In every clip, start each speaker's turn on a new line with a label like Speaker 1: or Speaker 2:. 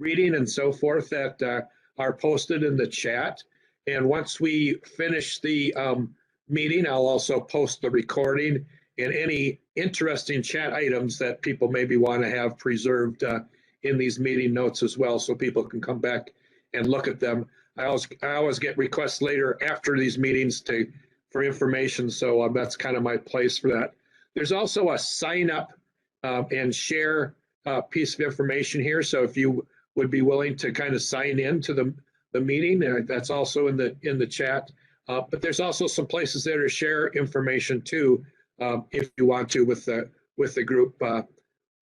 Speaker 1: reading and so forth that are posted in the chat. And once we finish the meeting, I'll also post the recording and any interesting chat items that people maybe want to have preserved in these meeting notes as well, so people can come back and look at them. I always get requests later after these meetings for information, so that's kind of my place for that. There's also a sign up and share piece of information here. So if you would be willing to kind of sign in to the meeting, that's also in the chat. But there's also some places there to share information too, if you want to with the group.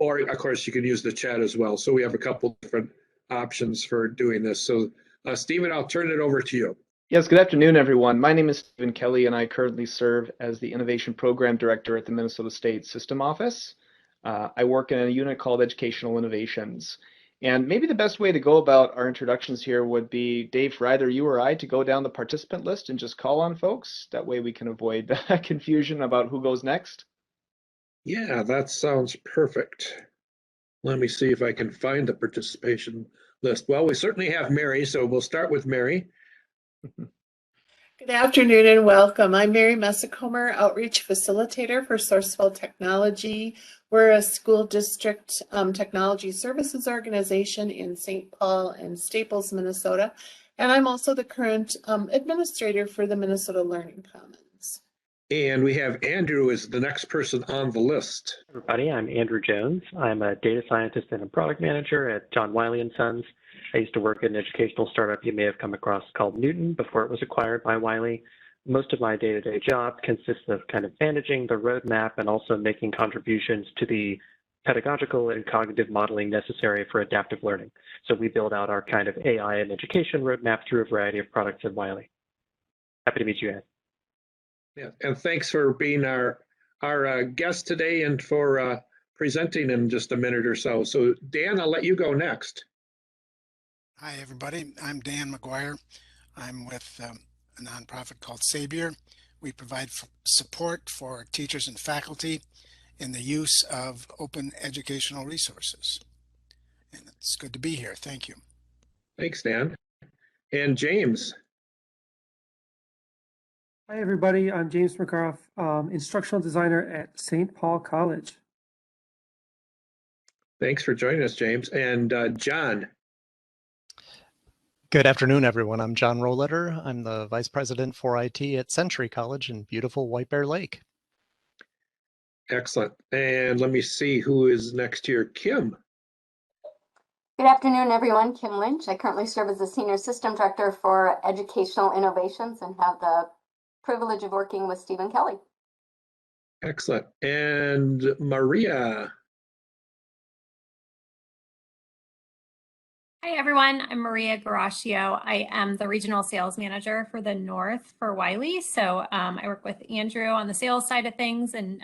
Speaker 1: Or of course you can use the chat as well. So we have a couple different options for doing this. So Stephen, I'll turn it over to you.
Speaker 2: Yes, good afternoon, everyone. My name is Stephen Kelly, and I currently serve as the Innovation Program Director at the Minnesota State System Office. I work in a unit called Educational Innovations. And maybe the best way to go about our introductions here would be, Dave, for either you or I to go down the participant list and just call on folks. That way we can avoid confusion about who goes next.
Speaker 1: Yeah, that sounds perfect. Let me see if I can find the participation list. Well, we certainly have Mary, so we'll start with Mary.
Speaker 3: Good afternoon and welcome. I'm Mary Messicomer, Outreach Facilitator for Sourcewell Technology. We're a school district technology services organization in St. Paul and Staples, Minnesota. And I'm also the current administrator for the Minnesota Learning Commons.
Speaker 1: And we have Andrew as the next person on the list.
Speaker 4: Everybody, I'm Andrew Jones. I'm a data scientist and a product manager at John Wiley & Sons. I used to work at an educational startup you may have come across called Newton before it was acquired by Wiley. Most of my day-to-day job consists of kind of managing the roadmap and also making contributions to the pedagogical and cognitive modeling necessary for adaptive learning. So we build out our kind of AI and education roadmap through a variety of products at Wiley. Happy to meet you, Ed.
Speaker 1: Yeah, and thanks for being our guest today and for presenting in just a minute or so. So Dan, I'll let you go next.
Speaker 5: Hi, everybody. I'm Dan McGuire. I'm with a nonprofit called Sabier. We provide support for teachers and faculty in the use of open educational resources. And it's good to be here. Thank you.
Speaker 1: Thanks, Dan. And James.
Speaker 6: Hi, everybody. I'm James McGuire, instructional designer at St. Paul College.
Speaker 1: Thanks for joining us, James. And John.
Speaker 7: Good afternoon, everyone. I'm John Roletter. I'm the Vice President for IT at Century College in beautiful White Bear Lake.
Speaker 1: Excellent. And let me see who is next here. Kim.
Speaker 8: Good afternoon, everyone. Kim Lynch. I currently serve as the Senior System Director for Educational Innovations and have the privilege of working with Stephen Kelly.
Speaker 1: Excellent. And Maria.
Speaker 9: Hi, everyone. I'm Maria Garagio. I am the Regional Sales Manager for the North for Wiley. So I work with Andrew on the sales side of things and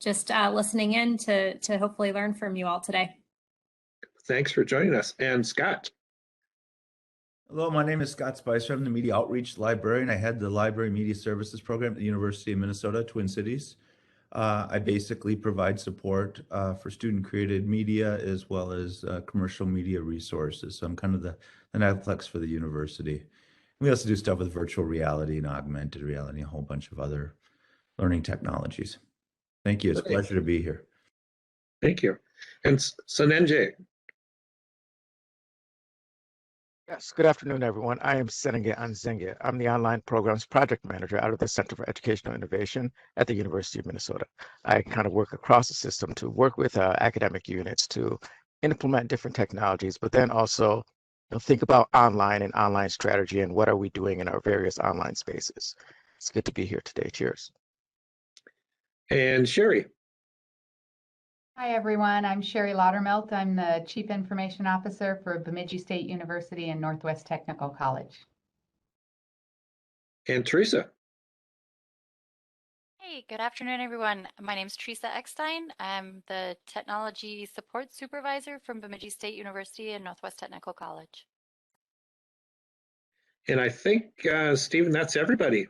Speaker 9: just listening in to hopefully learn from you all today.
Speaker 1: Thanks for joining us. And Scott.
Speaker 10: Hello, my name is Scott Spicer. I'm the Media Outreach Librarian. I head the Library Media Services Program at the University of Minnesota, Twin Cities. I basically provide support for student-created media as well as commercial media resources. So I'm kind of the Netflix for the university. We also do stuff with virtual reality and augmented reality, a whole bunch of other learning technologies. Thank you. It's a pleasure to be here.
Speaker 1: Thank you. And Sanenjay.
Speaker 11: Yes, good afternoon, everyone. I am Stefanie Anzinga. I'm the Online Programs Project Manager out of the Center for Educational Innovation at the University of Minnesota. I kind of work across the system to work with academic units to implement different technologies, but then also think about online and online strategy and what are we doing in our various online spaces. It's good to be here today. Cheers.
Speaker 1: And Sherry.
Speaker 12: Hi, everyone. I'm Sherry Lottermelt. I'm the Chief Information Officer for Bemidji State University and Northwest Technical College.
Speaker 1: And Teresa.
Speaker 13: Hey, good afternoon, everyone. My name is Teresa Eckstein. I'm the Technology Support Supervisor from Bemidji State University and Northwest Technical College.
Speaker 1: And I think, Stephen, that's everybody.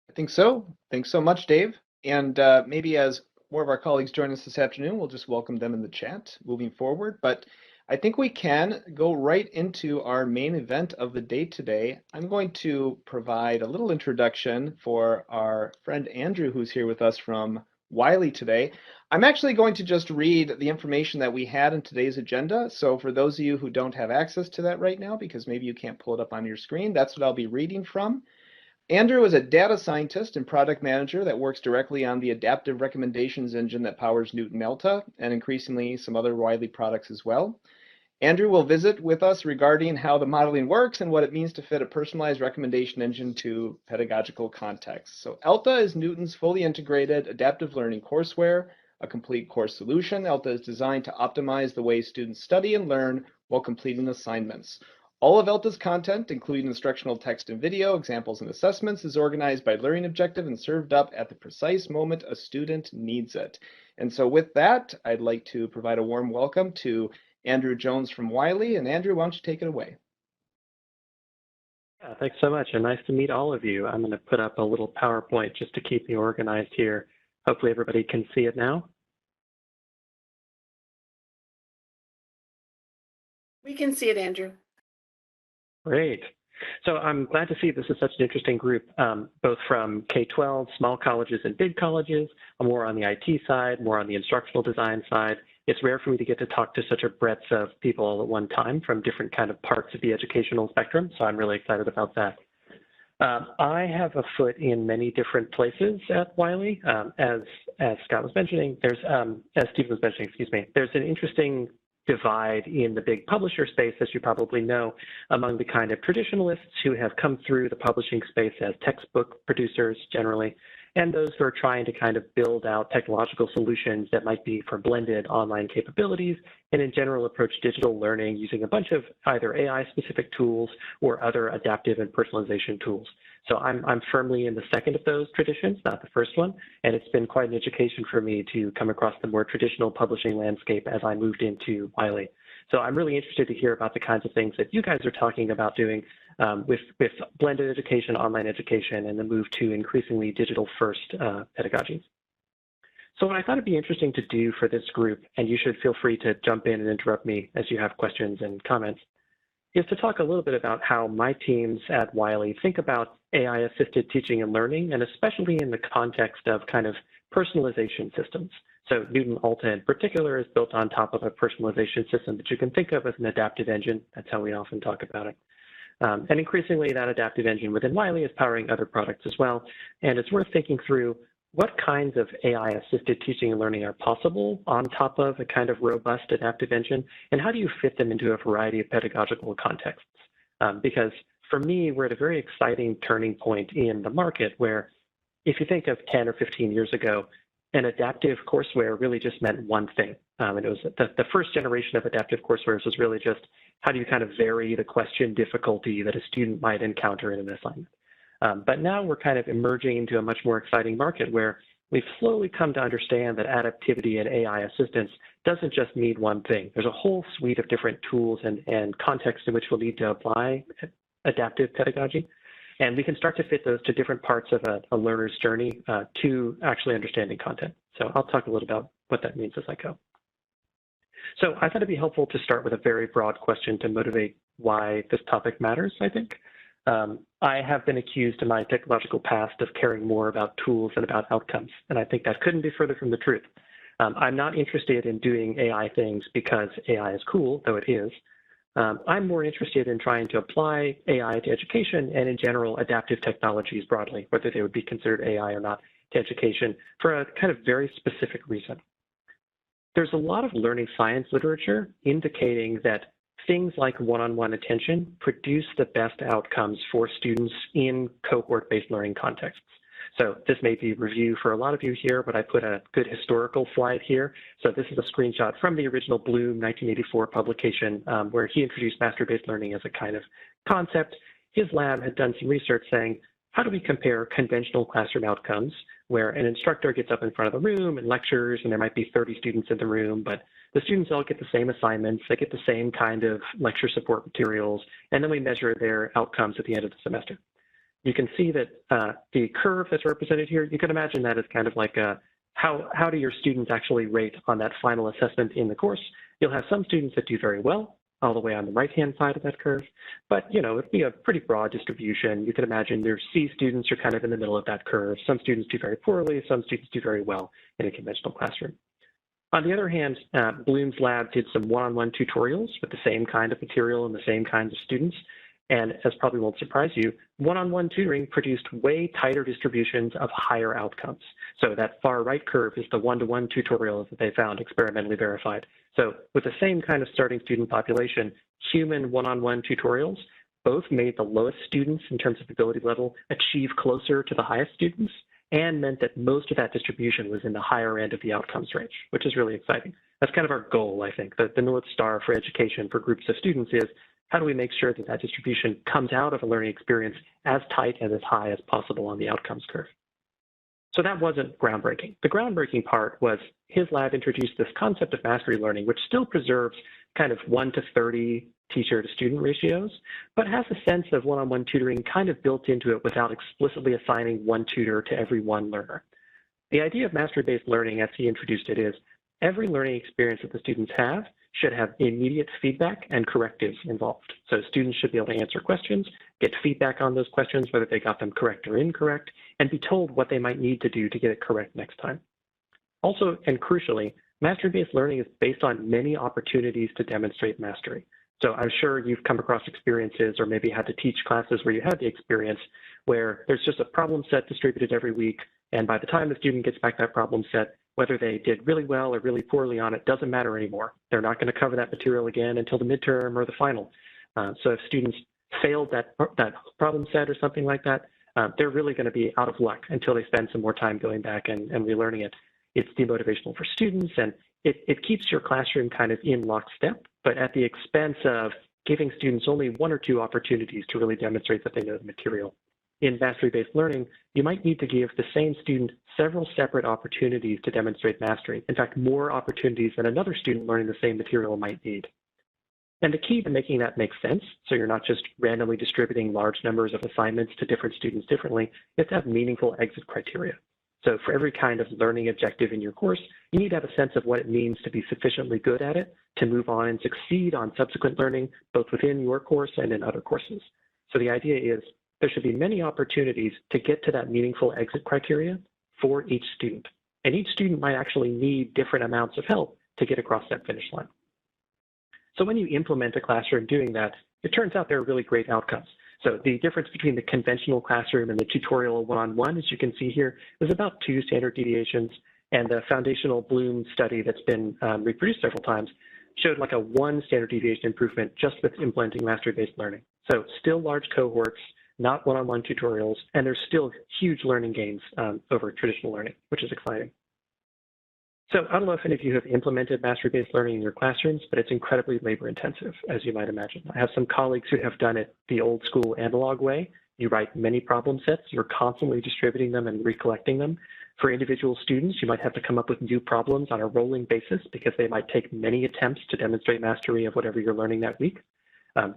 Speaker 2: I think so. Thanks so much, Dave. And maybe as more of our colleagues join us this afternoon, we'll just welcome them in the chat moving forward. But I think we can go right into our main event of the day today. I'm going to provide a little introduction for our friend Andrew, who's here with us from Wiley today. I'm actually going to just read the information that we had in today's agenda. So for those of you who don't have access to that right now, because maybe you can't pull it up on your screen, that's what I'll be reading from. Andrew is a data scientist and product manager that works directly on the adaptive recommendations engine that powers Newton Alta and increasingly some other Wiley products as well. Andrew will visit with us regarding how the modeling works and what it means to fit a personalized recommendation engine to pedagogical contexts. So Alta is Newton's fully integrated adaptive learning courseware, a complete course solution. Alta is designed to optimize the way students study and learn while completing assignments. All of Alta's content, including instructional text and video, examples and assessments, is organized by learning objective and served up at the precise moment a student needs it. And so with that, I'd like to provide a warm welcome to Andrew Jones from Wiley. And Andrew, why don't you take it away?
Speaker 4: Yeah, thanks so much, and nice to meet all of you. I'm going to put up a little PowerPoint just to keep me organized here. Hopefully everybody can see it now.
Speaker 3: We can see it, Andrew.
Speaker 4: Great. So I'm glad to see this is such an interesting group, both from K-12, small colleges and big colleges, more on the IT side, more on the instructional design side. It's rare for me to get to talk to such a breadth of people all at one time from different kind of parts of the educational spectrum, so I'm really excited about that. I have a foot in many different places at Wiley. As Scott was mentioning, as Stephen was mentioning, excuse me, there's an interesting divide in the big publisher space, as you probably know, among the kind of traditionalists who have come through the publishing space as textbook producers generally, and those who are trying to kind of build out technological solutions that might be for blended online capabilities and in general approach digital learning using a bunch of either AI-specific tools or other adaptive and personalization tools. So I'm firmly in the second of those traditions, not the first one, and it's been quite an education for me to come across the more traditional publishing landscape as I moved into Wiley. So I'm really interested to hear about the kinds of things that you guys are talking about doing with blended education, online education, and the move to increasingly digital-first pedagogies. So what I thought it'd be interesting to do for this group, and you should feel free to jump in and interrupt me as you have questions and comments, is to talk a little bit about how my teams at Wiley think about AI-assisted teaching and learning, and especially in the context of kind of personalization systems. So Newton Alta in particular is built on top of a personalization system that you can think of as an adaptive engine. That's how we often talk about it. And increasingly, that adaptive engine within Wiley is powering other products as well. And it's worth thinking through what kinds of AI-assisted teaching and learning are possible on top of a kind of robust adaptive engine, and how do you fit them into a variety of pedagogical contexts? Because for me, we're at a very exciting turning point in the market where if you think of 10 or 15 years ago, an adaptive courseware really just meant one thing. And it was the first generation of adaptive courseware was really just how do you kind of vary the question difficulty that a student might encounter in an assignment. But now we're kind of emerging into a much more exciting market where we've slowly come to understand that adaptivity and AI assistance doesn't just mean one thing. There's a whole suite of different tools and contexts in which we'll need to apply adaptive pedagogy. And we can start to fit those to different parts of a learner's journey to actually understanding content. So I'll talk a little about what that means as I go. So I thought it'd be helpful to start with a very broad question to motivate why this topic matters, I think. I have been accused in my technological past of caring more about tools than about outcomes, and I think that couldn't be further from the truth. I'm not interested in doing AI things because AI is cool, though it is. I'm more interested in trying to apply AI to education and in general adaptive technologies broadly, whether they would be considered AI or not, to education for a kind of very specific reason. There's a lot of learning science literature indicating that things like one-on-one attention produce the best outcomes for students in cohort-based learning contexts. So this may be review for a lot of you here, but I put a good historical slide here. So this is a screenshot from the original Bloom 1984 publication where he introduced master-based learning as a kind of concept. His lab had done some research saying, how do we compare conventional classroom outcomes where an instructor gets up in front of the room and lectures and there might be 30 students in the room, but the students all get the same assignments, they get the same kind of lecture support materials, and then we measure their outcomes at the end of the semester. You can see that the curve that's represented here, you can imagine that as kind of like how do your students actually rate on that final assessment in the course? You'll have some students that do very well, all the way on the right-hand side of that curve. But, it'd be a pretty broad distribution. You could imagine your C students are kind of in the middle of that curve. Some students do very poorly, some students do very well in a conventional classroom. On the other hand, Bloom's lab did some one-on-one tutorials with the same kind of material and the same kinds of students. And as probably won't surprise you, one-on-one tutoring produced way tighter distributions of higher outcomes. So that far right curve is the one-to-one tutorial that they found experimentally verified. So with the same kind of starting student population, human one-on-one tutorials both made the lowest students in terms of ability level achieve closer to the highest students, and meant that most of that distribution was in the higher end of the outcomes range, which is really exciting. That's kind of our goal, I think. The North Star for education for groups of students is, how do we make sure that that distribution comes out of a learning experience as tight and as high as possible on the outcomes curve? So that wasn't groundbreaking. The groundbreaking part was his lab introduced this concept of mastery learning, which still preserves kind of 1 to 30 teacher to student ratios, but has a sense of one-on-one tutoring kind of built into it without explicitly assigning one tutor to every one learner. The idea of mastery-based learning, as he introduced it, is every learning experience that the students have should have immediate feedback and correctives involved. So students should be able to answer questions, get feedback on those questions, whether they got them correct or incorrect, and be told what they might need to do to get it correct next time. Also, and crucially, mastery-based learning is based on many opportunities to demonstrate mastery. So I'm sure you've come across experiences or maybe had to teach classes where you had the experience where there's just a problem set distributed every week, and by the time the student gets back that problem set, whether they did really well or really poorly on it doesn't matter anymore. They're not going to cover that material again until the midterm or the final. So if students failed that problem set or something like that, they're really going to be out of luck until they spend some more time going back and relearning it. It's demotivational for students, and it keeps your classroom kind of in lockstep, but at the expense of giving students only 1 or 2 opportunities to really demonstrate that they know the material. In mastery-based learning, you might need to give the same student several separate opportunities to demonstrate mastery. In fact, more opportunities than another student learning the same material might need. And the key to making that make sense, so you're not just randomly distributing large numbers of assignments to different students differently, is to have meaningful exit criteria. So for every kind of learning objective in your course, you need to have a sense of what it means to be sufficiently good at it to move on and succeed on subsequent learning, both within your course and in other courses. So the idea is there should be many opportunities to get to that meaningful exit criteria for each student. And each student might actually need different amounts of help to get across that finish line. So when you implement a classroom doing that, it turns out there are really great outcomes. So the difference between the conventional classroom and the tutorial one-on-one, as you can see here, is about 2 standard deviations. And the foundational Bloom study that's been reproduced several times showed like a 1 standard deviation improvement just with implementing mastery-based learning. So still large cohorts, not one-on-one tutorials, and there's still huge learning gains over traditional learning, which is exciting. So I don't know if any of you have implemented mastery-based learning in your classrooms, but it's incredibly labor-intensive, as you might imagine. I have some colleagues who have done it the old school analog way. You write many problem sets, you're constantly distributing them and recollecting them. For individual students, you might have to come up with new problems on a rolling basis because they might take many attempts to demonstrate mastery of whatever you're learning that week.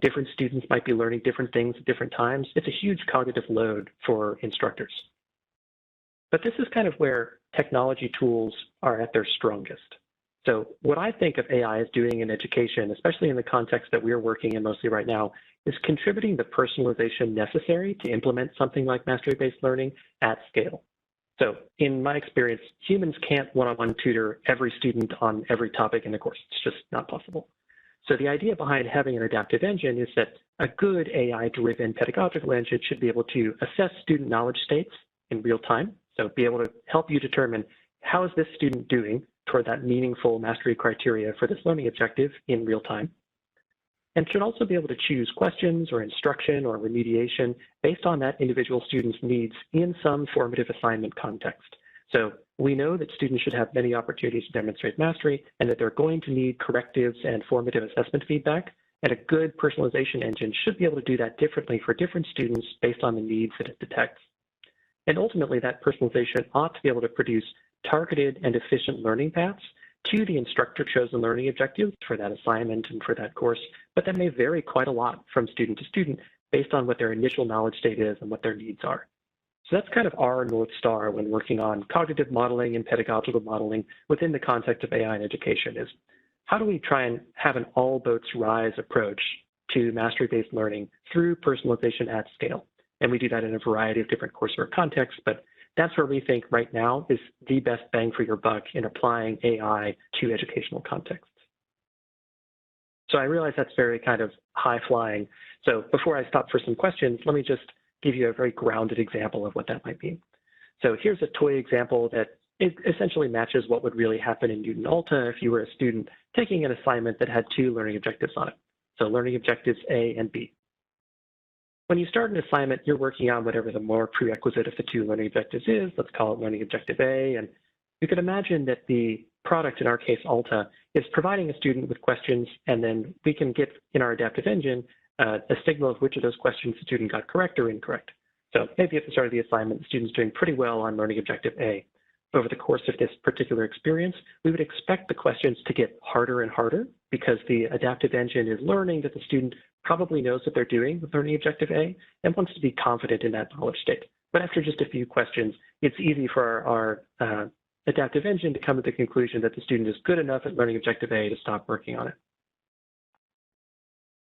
Speaker 4: Different students might be learning different things at different times. It's a huge cognitive load for instructors. But this is kind of where technology tools are at their strongest. So what I think of AI as doing in education, especially in the context that we're working in mostly right now, is contributing the personalization necessary to implement something like mastery-based learning at scale. So in my experience, humans can't one-on-one tutor every student on every topic in the course. It's just not possible. So the idea behind having an adaptive engine is that a good AI-driven pedagogical engine should be able to assess student knowledge states in real time. So be able to help you determine how is this student doing toward that meaningful mastery criteria for this learning objective in real time. And should also be able to choose questions or instruction or remediation based on that individual student's needs in some formative assignment context. So we know that students should have many opportunities to demonstrate mastery and that they're going to need correctives and formative assessment feedback. And a good personalization engine should be able to do that differently for different students based on the needs that it detects. And ultimately, that personalization ought to be able to produce targeted and efficient learning paths to the instructor-chosen learning objectives for that assignment and for that course, but that may vary quite a lot from student to student based on what their initial knowledge state is and what their needs are. So that's kind of our North Star when working on cognitive modeling and pedagogical modeling within the context of AI in education is how do we try and have an all boats rise approach to mastery-based learning through personalization at scale. And we do that in a variety of different coursework contexts, but that's where we think right now is the best bang for your buck in applying AI to educational contexts. So I realize that's very kind of high flying. So before I stop for some questions, let me just give you a very grounded example of what that might mean. So here's a toy example that it essentially matches what would really happen in Newton Alta if you were a student taking an assignment that had 2 learning objectives on it. So learning objectives A and B. When you start an assignment, you're working on whatever the more prerequisite of the 2 learning objectives is. Let's call it learning objective A. And you could imagine that the product, in our case, Alta, is providing a student with questions, and then we can get in our adaptive engine a signal of which of those questions the student got correct or incorrect. So maybe at the start of the assignment, the student's doing pretty well on learning objective A. Over the course of this particular experience, we would expect the questions to get harder and harder because the adaptive engine is learning that the student probably knows what they're doing with learning objective A and wants to be confident in that knowledge state. But after just a few questions, it's easy for our adaptive engine to come to the conclusion that the student is good enough at learning objective A to stop working on it.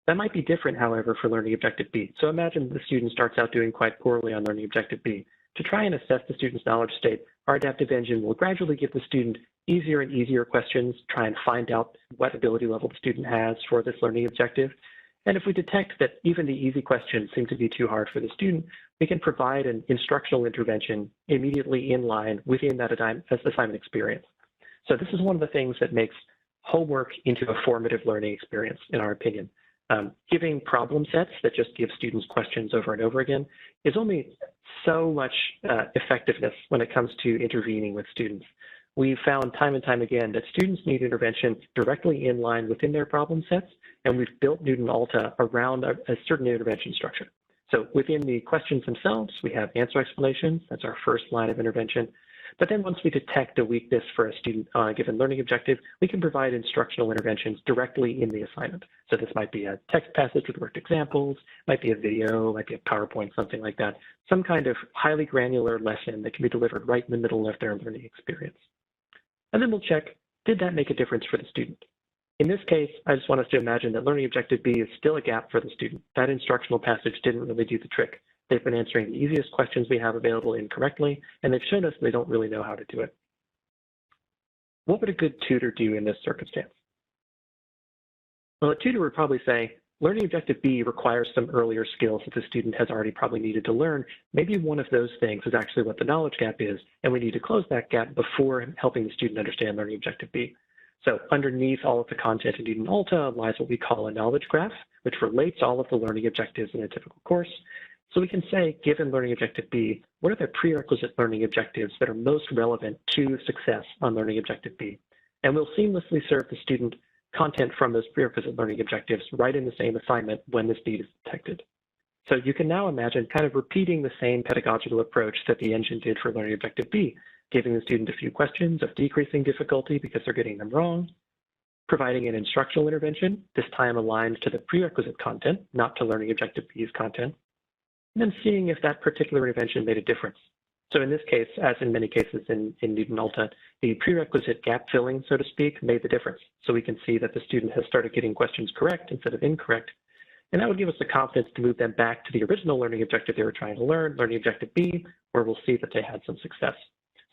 Speaker 4: That might be different, however, for learning objective B. So imagine the student starts out doing quite poorly on learning objective B. To try and assess the student's knowledge state, our adaptive engine will gradually give the student easier and easier questions, try and find out what ability level the student has for this learning objective. And if we detect that even the easy questions seem to be too hard for the student, we can provide an instructional intervention immediately in line within that assignment experience. So this is one of the things that makes homework into a formative learning experience, in our opinion. Giving problem sets that just give students questions over and over again is only so much effectiveness when it comes to intervening with students. We've found time and time again that students need intervention directly in line within their problem sets, and we've built Newton Alta around a certain intervention structure. So within the questions themselves, we have answer explanations. That's our first line of intervention. But then once we detect a weakness for a student on a given learning objective, we can provide instructional interventions directly in the assignment. So this might be a text passage with worked examples, might be a video, might be a PowerPoint, something like that. Some kind of highly granular lesson that can be delivered right in the middle of their learning experience. And then we'll check, did that make a difference for the student? In this case, I just want us to imagine that learning objective B is still a gap for the student. That instructional passage didn't really do the trick. They've been answering the easiest questions we have available incorrectly, and they've shown us they don't really know how to do it. What would a good tutor do in this circumstance? Well, a tutor would probably say, learning objective B requires some earlier skills that the student has already probably needed to learn. Maybe one of those things is actually what the knowledge gap is, and we need to close that gap before helping the student understand learning objective B. So underneath all of the content in Newton Alta lies what we call a knowledge graph, which relates all of the learning objectives in a typical course. So we can say, given learning objective B, what are the prerequisite learning objectives that are most relevant to success on learning objective B? And we'll seamlessly serve the student content from those prerequisite learning objectives right in the same assignment when this need is detected. So you can now imagine kind of repeating the same pedagogical approach that the engine did for learning objective B, giving the student a few questions of decreasing difficulty because they're getting them wrong, providing an instructional intervention, this time aligned to the prerequisite content, not to learning objective B's content, and then seeing if that particular intervention made a difference. So in this case, as in many cases in Newton Alta, the prerequisite gap filling, so to speak, made the difference. So we can see that the student has started getting questions correct instead of incorrect. And that would give us the confidence to move them back to the original learning objective they were trying to learn, learning objective B, where we'll see that they had some success.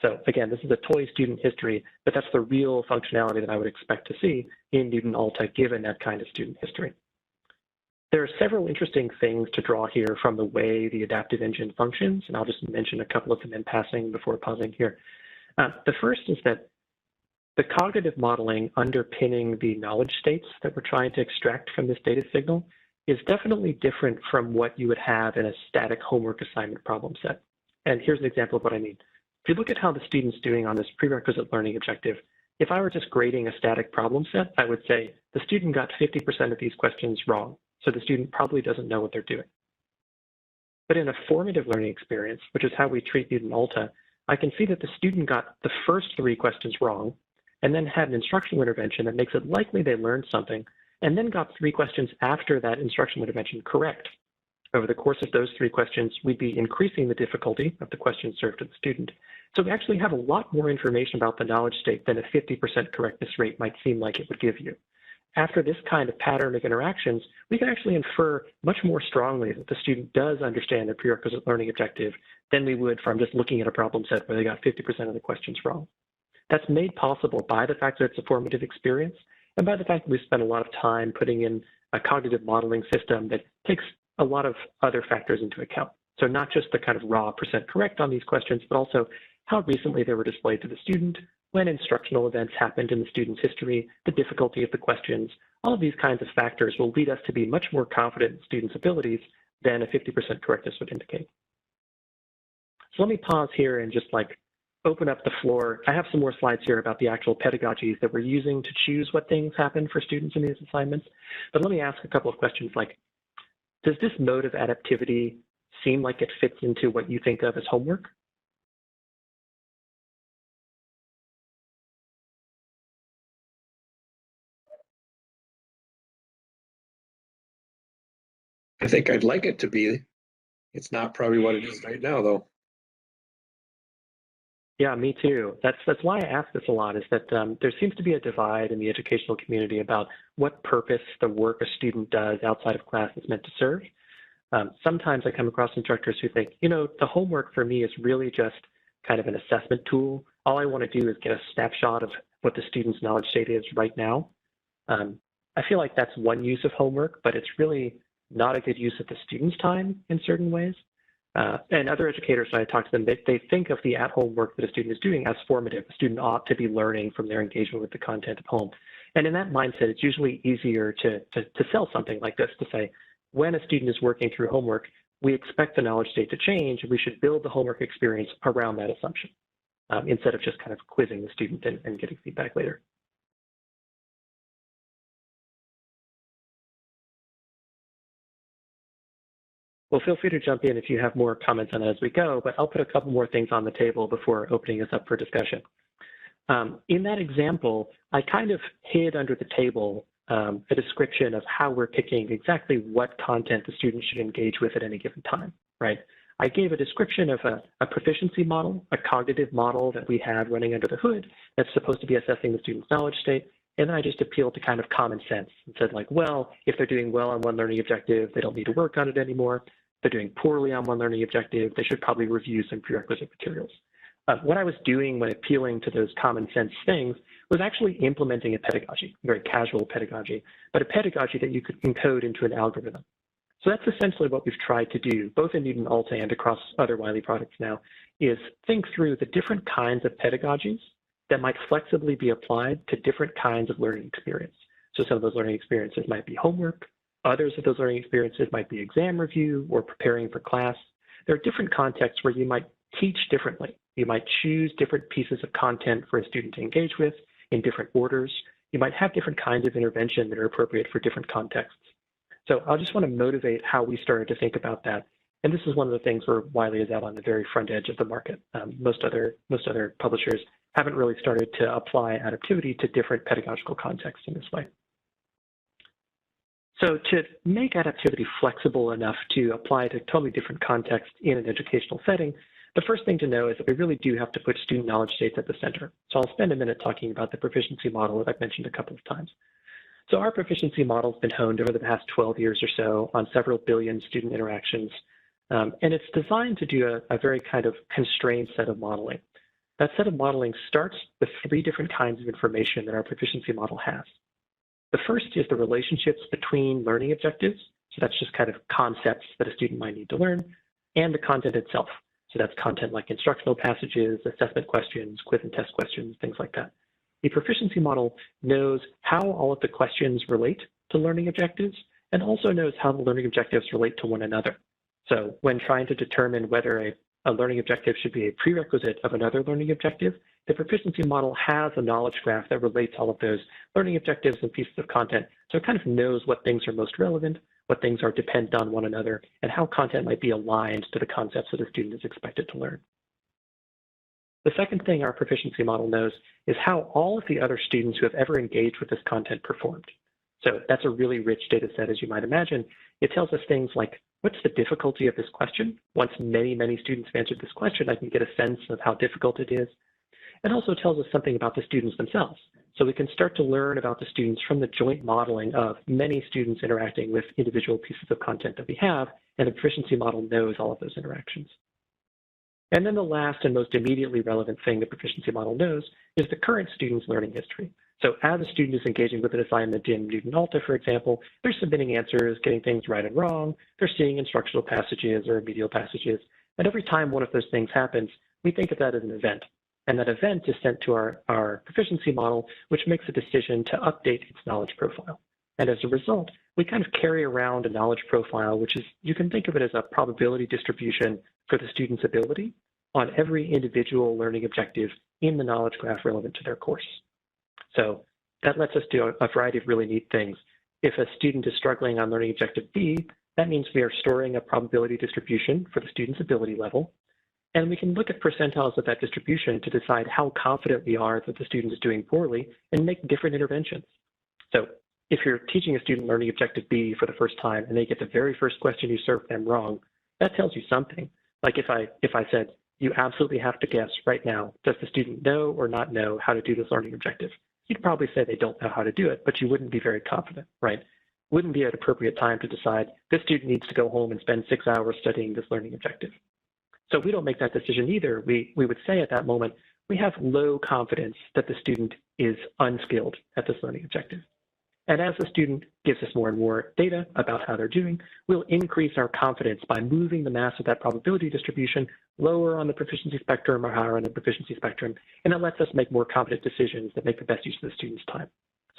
Speaker 4: So again, this is a toy student history, but that's the real functionality that I would expect to see in Newton Alta given that kind of student history. There are several interesting things to draw here from the way the adaptive engine functions, and I'll just mention a couple of them in passing before pausing here. The first is that the cognitive modeling underpinning the knowledge states that we're trying to extract from this data signal is definitely different from what you would have in a static homework assignment problem set. And here's an example of what I mean. If you look at how the student's doing on this prerequisite learning objective, if I were just grading a static problem set, I would say the student got 50% of these questions wrong. So the student probably doesn't know what they're doing. But in a formative learning experience, which is how we treat Newton Alta, I can see that the student got the first 3 questions wrong and then had an instructional intervention that makes it likely they learned something, and then got 3 questions after that instructional intervention correct. Over the course of those 3 questions, we'd be increasing the difficulty of the questions served to the student. So we actually have a lot more information about the knowledge state than a 50% correctness rate might seem like it would give you. After this kind of pattern of interactions, we can actually infer much more strongly that the student does understand the prerequisite learning objective than we would from just looking at a problem set where they got 50% of the questions wrong. That's made possible by the fact that it's a formative experience and by the fact that we spend a lot of time putting in a cognitive modeling system that takes a lot of other factors into account. So not just the kind of raw percent correct on these questions, but also how recently they were displayed to the student, when instructional events happened in the student's history, the difficulty of the questions. All of these kinds of factors will lead us to be much more confident in students' abilities than a 50% correctness would indicate. So let me pause here and just open up the floor. I have some more slides here about the actual pedagogies that we're using to choose what things happen for students in these assignments. But let me ask a couple of questions like, does this mode of adaptivity seem like it fits into what you think of as homework?
Speaker 1: I think I'd like it to be. It's not probably what it is right now, though.
Speaker 4: Yeah, me too. That's why I ask this a lot, is that there seems to be a divide in the educational community about what purpose the work a student does outside of class is meant to serve. Sometimes I come across instructors who think, the homework for me is really just kind of an assessment tool. All I want to do is get a snapshot of what the student's knowledge state is right now. I feel like that's one use of homework, but it's really not a good use of the student's time in certain ways. And other educators, when I talk to them, they think of the at-home work that a student is doing as formative. A student ought to be learning from their engagement with the content at home. And in that mindset, it's usually easier to sell something like this, to say, when a student is working through homework, we expect the knowledge state to change, and we should build the homework experience around that assumption, instead of just kind of quizzing the student and getting feedback later. Well, feel free to jump in if you have more comments on that as we go, but I'll put a couple more things on the table before opening us up for discussion. In that example, I kind of hid under the table a description of how we're picking exactly what content the student should engage with at any given time, right? I gave a description of a proficiency model, a cognitive model that we have running under the hood that's supposed to be assessing the student's knowledge state. And then I just appealed to kind of common sense and said, like, well, if they're doing well on one learning objective, they don't need to work on it anymore. If they're doing poorly on one learning objective, they should probably review some prerequisite materials. What I was doing when appealing to those common sense things was actually implementing a pedagogy, very casual pedagogy, but a pedagogy that you could encode into an algorithm. So that's essentially what we've tried to do, both in Newton Alta and across other Wiley products now, is think through the different kinds of pedagogies that might flexibly be applied to different kinds of learning experience. So some of those learning experiences might be homework. Others of those learning experiences might be exam review or preparing for class. There are different contexts where you might teach differently. You might choose different pieces of content for a student to engage with in different orders. You might have different kinds of intervention that are appropriate for different contexts. So I just want to motivate how we started to think about that. And this is one of the things where Wiley is out on the very front edge of the market. Most other publishers haven't really started to apply adaptivity to different pedagogical contexts in this way. So to make adaptivity flexible enough to apply to totally different contexts in an educational setting, the first thing to know is that we really do have to put student knowledge states at the center. So I'll spend a minute talking about the proficiency model that I've mentioned a couple of times. So our proficiency model has been honed over the past 12 years or so on several billion student interactions. And it's designed to do a very kind of constrained set of modeling. That set of modeling starts with 3 different kinds of information that our proficiency model has. The first is the relationships between learning objectives. So that's just kind of concepts that a student might need to learn, and the content itself. So that's content like instructional passages, assessment questions, quiz and test questions, things like that. The proficiency model knows how all of the questions relate to learning objectives, and also knows how the learning objectives relate to one another. So when trying to determine whether a learning objective should be a prerequisite of another learning objective, the proficiency model has a knowledge graph that relates all of those learning objectives and pieces of content. So it kind of knows what things are most relevant, what things are dependent on one another, and how content might be aligned to the concepts that a student is expected to learn. The second thing our proficiency model knows is how all of the other students who have ever engaged with this content performed. So that's a really rich data set, as you might imagine. It tells us things like what's the difficulty of this question? Once many, many students have answered this question, I can get a sense of how difficult it is. It also tells us something about the students themselves. So we can start to learn about the students from the joint modeling of many students interacting with individual pieces of content that we have, and the proficiency model knows all of those interactions. And then the last and most immediately relevant thing the proficiency model knows is the current student's learning history. So as a student is engaging with an assignment in Newton Alta, for example, they're submitting answers, getting things right and wrong, they're seeing instructional passages or remedial passages, and every time one of those things happens, we think of that as an event. And that event is sent to our proficiency model, which makes a decision to update its knowledge profile. And as a result, we kind of carry around a knowledge profile, which is, you can think of it as a probability distribution for the student's ability on every individual learning objective in the knowledge graph relevant to their course. So that lets us do a variety of really neat things. If a student is struggling on learning objective B, that means we are storing a probability distribution for the student's ability level. And we can look at percentiles of that distribution to decide how confident we are that the student is doing poorly and make different interventions. So if you're teaching a student learning objective B for the first time and they get the very first question you serve them wrong, that tells you something. Like if I said, you absolutely have to guess right now, does the student know or not know how to do this learning objective? You'd probably say they don't know how to do it, but you wouldn't be very confident, right? Wouldn't be an appropriate time to decide this student needs to go home and spend 6 hours studying this learning objective. So we don't make that decision either. We would say at that moment, we have low confidence that the student is unskilled at this learning objective. And as the student gives us more and more data about how they're doing, we'll increase our confidence by moving the mass of that probability distribution lower on the proficiency spectrum or higher on the proficiency spectrum. And it lets us make more confident decisions that make the best use of the student's time.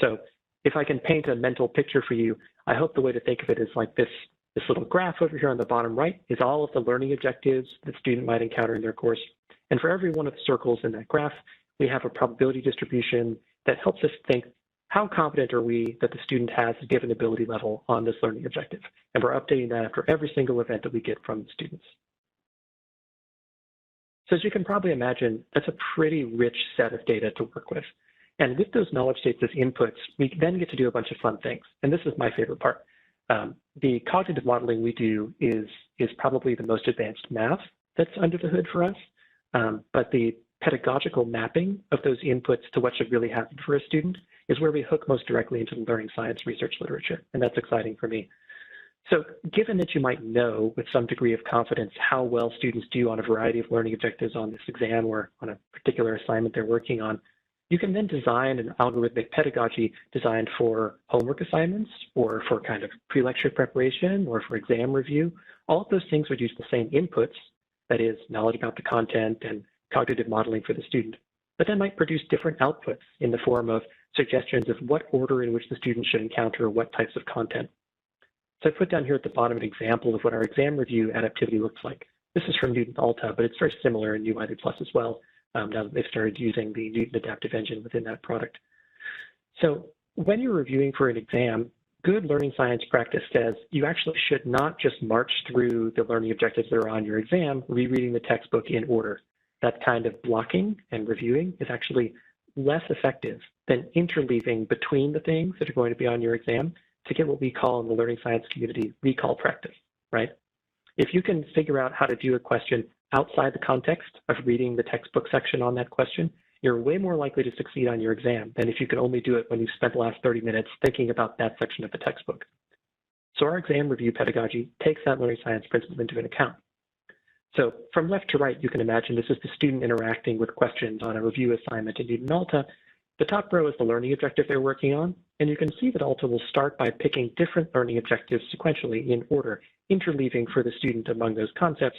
Speaker 4: So if I can paint a mental picture for you, I hope the way to think of it is like this. This little graph over here on the bottom right is all of the learning objectives the student might encounter in their course. And for every one of the circles in that graph, we have a probability distribution that helps us think, how confident are we that the student has a given ability level on this learning objective? And we're updating that after every single event that we get from the students. So as you can probably imagine, that's a pretty rich set of data to work with. And with those knowledge states as inputs, we then get to do a bunch of fun things. And this is my favorite part. The cognitive modeling we do is probably the most advanced math that's under the hood for us. But the pedagogical mapping of those inputs to what should really happen for a student is where we hook most directly into the learning science research literature. And that's exciting for me. So given that you might know with some degree of confidence how well students do on a variety of learning objectives on this exam or on a particular assignment they're working on, you can then design an algorithmic pedagogy designed for homework assignments or for kind of pre-lecture preparation or for exam review. All of those things would use the same inputs, that is knowledge about the content and cognitive modeling for the student, but then might produce different outputs in the form of suggestions of what order in which the student should encounter what types of content. So I put down here at the bottom an example of what our exam review adaptivity looks like. This is from Newton Alta, but it's very similar in UID Plus as well. Now that they've started using the Newton Adaptive Engine within that product. So when you're reviewing for an exam, good learning science practice says you actually should not just march through the learning objectives that are on your exam, rereading the textbook in order. That kind of blocking and reviewing is actually less effective than interleaving between the things that are going to be on your exam to get what we call in the learning science community recall practice, right? If you can figure out how to do a question outside the context of reading the textbook section on that question, you're way more likely to succeed on your exam than if you can only do it when you've spent the last 30 minutes thinking about that section of the textbook. So our exam review pedagogy takes that learning science principle into account. So from left to right, you can imagine this is the student interacting with questions on a review assignment in Newton Alta. The top row is the learning objective they're working on, and you can see that Alta will start by picking different learning objectives sequentially in order, interleaving for the student among those concepts.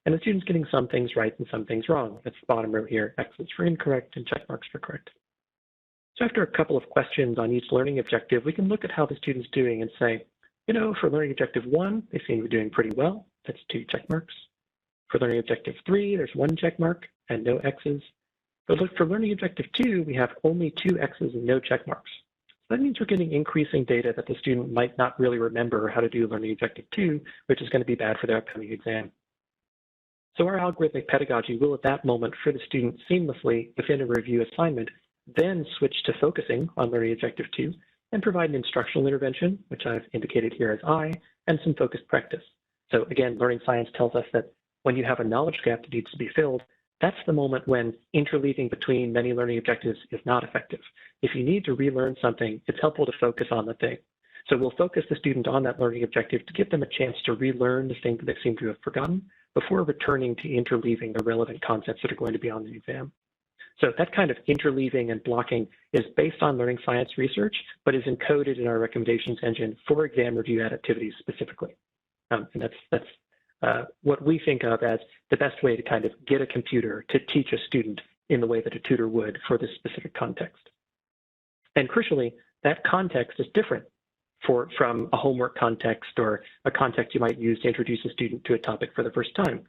Speaker 4: And the student's getting some things right and some things wrong. That's the bottom row here, X's for incorrect and check marks for correct. So after a couple of questions on each learning objective, we can look at how the student's doing and say, you know, for learning objective 1, they seem to be doing pretty well. That's 2 check marks. For learning objective 3, there's 1 check mark and no X's. But look, for learning objective 2, we have only 2 X's and no check marks. So that means we're getting increasing data that the student might not really remember how to do learning objective 2, which is going to be bad for their upcoming exam. So our algorithmic pedagogy will at that moment for the student seamlessly within a review assignment, then switch to focusing on learning objective 2 and provide an instructional intervention, which I've indicated here as I, and some focused practice. So again, learning science tells us that when you have a knowledge gap that needs to be filled, that's the moment when interleaving between many learning objectives is not effective. If you need to relearn something, it's helpful to focus on the thing. So we'll focus the student on that learning objective to give them a chance to relearn the thing that they seem to have forgotten before returning to interleaving the relevant concepts that are going to be on the exam. So that kind of interleaving and blocking is based on learning science research, but is encoded in our recommendations engine for exam review activities specifically. And that's what we think of as the best way to kind of get a computer to teach a student in the way that a tutor would for this specific context. And crucially, that context is different from a homework context or a context you might use to introduce a student to a topic for the first time.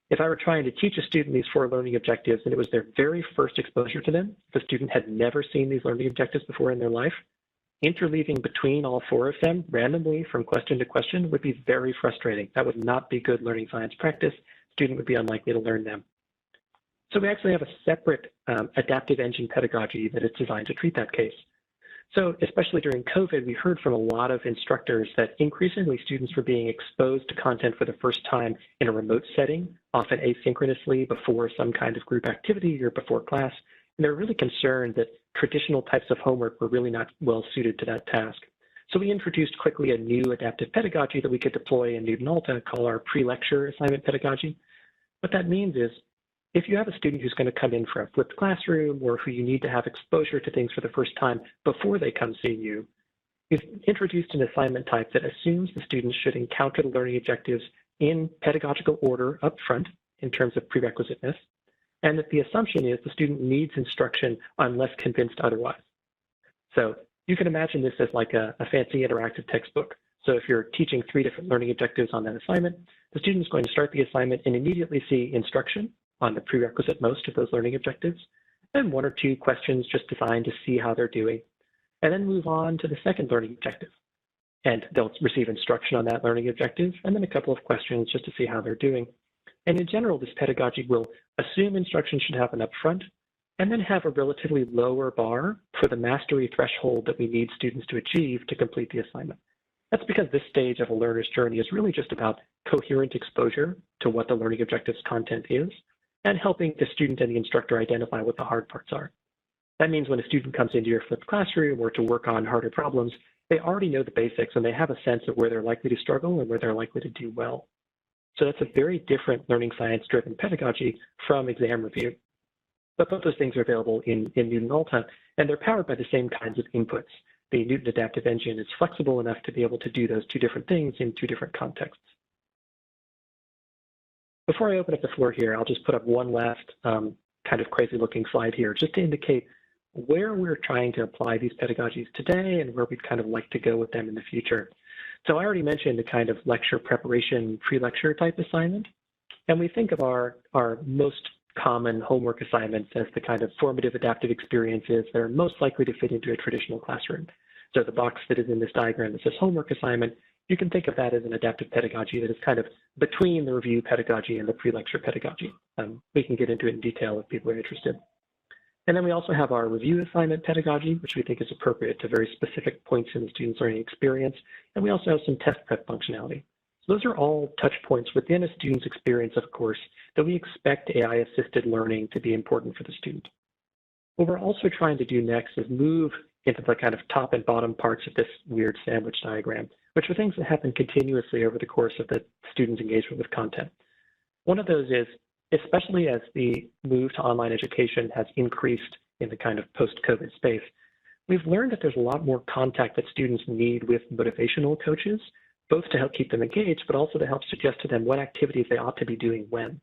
Speaker 4: If I were trying to teach a student these 4 learning objectives and it was their very first exposure to them, the student had never seen these learning objectives before in their life, interleaving between all 4 of them randomly from question to question would be very frustrating. That would not be good learning science practice. The student would be unlikely to learn them. So we actually have a separate adaptive engine pedagogy that is designed to treat that case. So especially during COVID, we heard from a lot of instructors that increasingly students were being exposed to content for the first time in a remote setting, often asynchronously before some kind of group activity or before class. And they're really concerned that traditional types of homework were really not well suited to that task. So we introduced quickly a new adaptive pedagogy that we could deploy in Newton Alta called our pre-lecture assignment pedagogy. What that means is if you have a student who's going to come in for a flipped classroom or who you need to have exposure to things for the first time before they come see you, you've introduced an assignment type that assumes the students should encounter the learning objectives in pedagogical order up front in terms of prerequisiteness, and that the assumption is the student needs instruction unless convinced otherwise. So you can imagine this as like a fancy interactive textbook. So if you're teaching 3 different learning objectives on that assignment, the student is going to start the assignment and immediately see instruction on the prerequisite most of those learning objectives, and 1 or 2 questions just designed to see how they're doing, and then move on to the second learning objective. And they'll receive instruction on that learning objective, and then a couple of questions just to see how they're doing. And in general, this pedagogy will assume instruction should happen up front, and then have a relatively lower bar for the mastery threshold that we need students to achieve to complete the assignment. That's because this stage of a learner's journey is really just about coherent exposure to what the learning objectives content is, and helping the student and the instructor identify what the hard parts are. That means when a student comes into your flipped classroom or to work on harder problems, they already know the basics and they have a sense of where they're likely to struggle and where they're likely to do well. So that's a very different learning science-driven pedagogy from exam review. But both those things are available in Newton Alta, and they're powered by the same kinds of inputs. The Newton Adaptive Engine is flexible enough to be able to do those 2 different things in 2 different contexts. Before I open up the floor here, I'll just put up one last kind of crazy looking slide here just to indicate where we're trying to apply these pedagogies today and where we'd kind of like to go with them in the future. So I already mentioned the kind of lecture preparation, pre-lecture type assignment, and we think of our most common homework assignments as the kind of formative adaptive experiences that are most likely to fit into a traditional classroom. So the box that is in this diagram that says homework assignment, you can think of that as an adaptive pedagogy that is kind of between the review pedagogy and the pre-lecture pedagogy. We can get into it in detail if people are interested. And then we also have our review assignment pedagogy, which we think is appropriate to very specific points in the student's learning experience. And we also have some test prep functionality. So those are all touch points within a student's experience of course that we expect AI-assisted learning to be important for the student. What we're also trying to do next is move into the kind of top and bottom parts of this weird sandwich diagram, which are things that happen continuously over the course of the student's engagement with content. One of those is, especially as the move to online education has increased in the kind of post-COVID space, we've learned that there's a lot more contact that students need with motivational coaches, both to help keep them engaged, but also to help suggest to them what activities they ought to be doing when.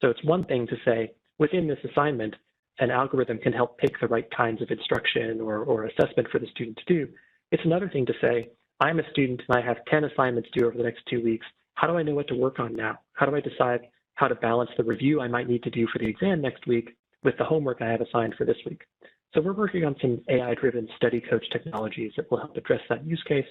Speaker 4: So it's one thing to say, within this assignment, an algorithm can help pick the right kinds of instruction or assessment for the student to do. It's another thing to say, I'm a student and I have 10 assignments due over the next 2 weeks. How do I know what to work on now? How do I decide how to balance the review I might need to do for the exam next week with the homework I have assigned for this week? So we're working on some AI-driven study coach technologies that will help address that use case.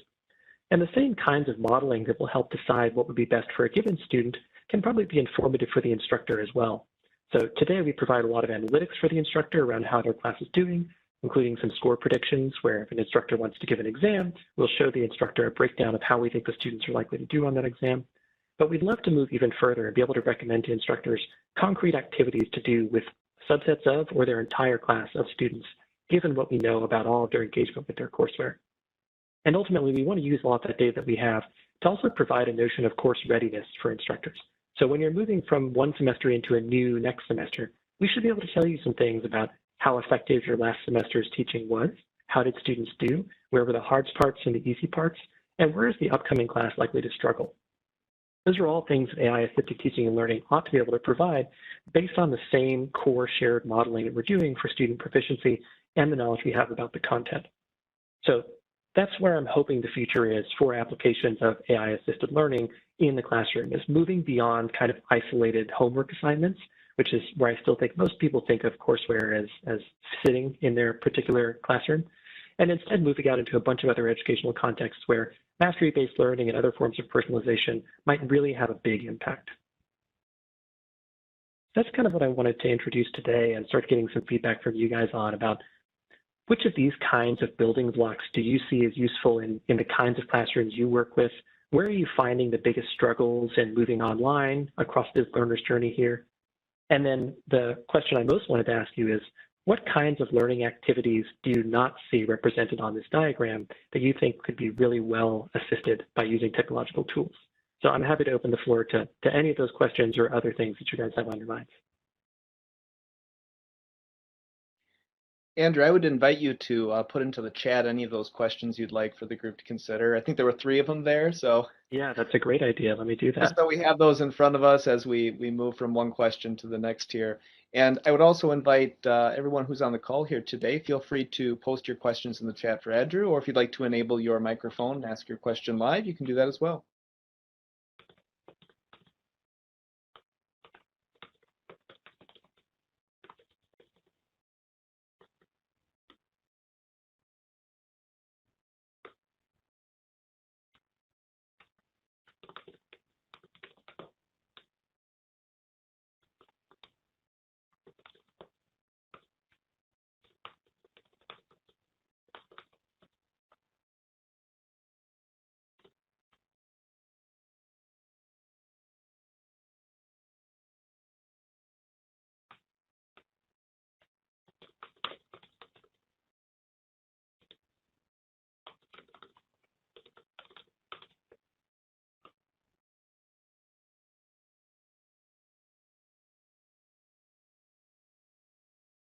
Speaker 4: And the same kinds of modeling that will help decide what would be best for a given student can probably be informative for the instructor as well. So today we provide a lot of analytics for the instructor around how their class is doing, including some score predictions where if an instructor wants to give an exam, we'll show the instructor a breakdown of how we think the students are likely to do on that exam. But we'd love to move even further and be able to recommend to instructors concrete activities to do with subsets of or their entire class of students, given what we know about all of their engagement with their courseware. And ultimately, we want to use a lot of that data that we have to also provide a notion of course readiness for instructors. So when you're moving from one semester into a new next semester, we should be able to tell you some things about how effective your last semester's teaching was, how did students do, where were the hard parts and the easy parts, and where is the upcoming class likely to struggle. Those are all things that AI-assisted teaching and learning ought to be able to provide based on the same core shared modeling that we're doing for student proficiency and the knowledge we have about the content. So that's where I'm hoping the future is for applications of AI-assisted learning in the classroom, is moving beyond kind of isolated homework assignments, which is where I still think most people think of courseware as sitting in their particular classroom, and instead moving out into a bunch of other educational contexts where mastery-based learning and other forms of personalization might really have a big impact. That's kind of what I wanted to introduce today and start getting some feedback from you guys on about which of these kinds of building blocks do you see as useful in the kinds of classrooms you work with? Where are you finding the biggest struggles in moving online across this learner's journey here? And then the question I most wanted to ask you is, what kinds of learning activities do you not see represented on this diagram that you think could be really well assisted by using technological tools? So I'm happy to open the floor to any of those questions or other things that you guys have on your minds.
Speaker 2: Andrew, I would invite you to put into the chat any of those questions you'd like for the group to consider. I think there were 3 of them there, so.
Speaker 4: Yeah, that's a great idea. Let me do that.
Speaker 2: Just so we have those in front of us as we move from one question to the next here. And I would also invite everyone who's on the call here today, feel free to post your questions in the chat for Andrew, or if you'd like to enable your microphone and ask your question live, you can do that as well.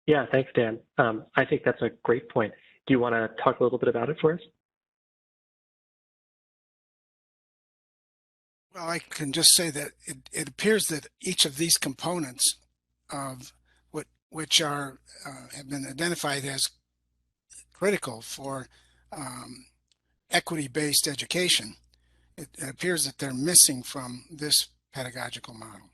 Speaker 4: Yeah, thanks, Dan. I think that's a great point. Do you want to talk a little bit about it for us?
Speaker 5: Well, I can just say that it appears that each of these components of which are have been identified as critical for equity-based education, it appears that they're missing from this pedagogical model.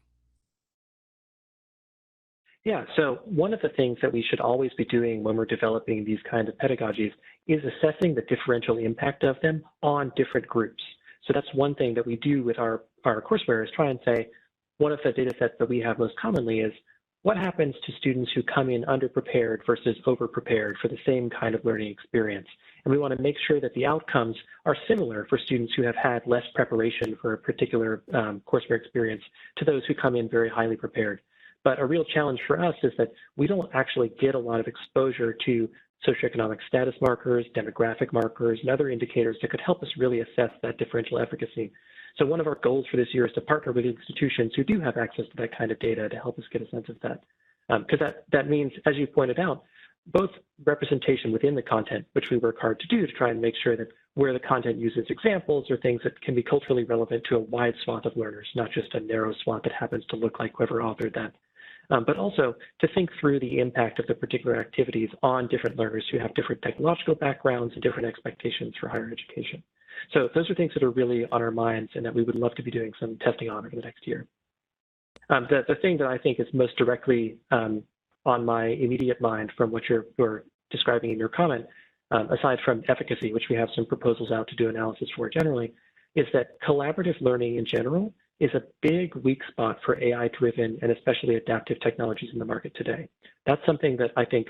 Speaker 4: Yeah, so one of the things that we should always be doing when we're developing these kinds of pedagogies is assessing the differential impact of them on different groups. So that's one thing that we do with our courseware, is try and say, one of the data sets that we have most commonly is what happens to students who come in underprepared versus overprepared for the same kind of learning experience. And we want to make sure that the outcomes are similar for students who have had less preparation for a particular courseware experience to those who come in very highly prepared. But a real challenge for us is that we don't actually get a lot of exposure to socioeconomic status markers, demographic markers, and other indicators that could help us really assess that differential efficacy. So one of our goals for this year is to partner with institutions who do have access to that kind of data to help us get a sense of that. Because that means, as you pointed out, both representation within the content, which we work hard to do to try and make sure that where the content uses examples or things that can be culturally relevant to a wide swath of learners, not just a narrow swath that happens to look like whoever authored that. But also to think through the impact of the particular activities on different learners who have different technological backgrounds and different expectations for higher education. So those are things that are really on our minds and that we would love to be doing some testing on over the next year. The thing that I think is most directly on my immediate mind from what you're describing in your comment, aside from efficacy, which we have some proposals out to do analysis for generally, is that collaborative learning in general is a big weak spot for AI-driven and especially adaptive technologies in the market today. That's something that I think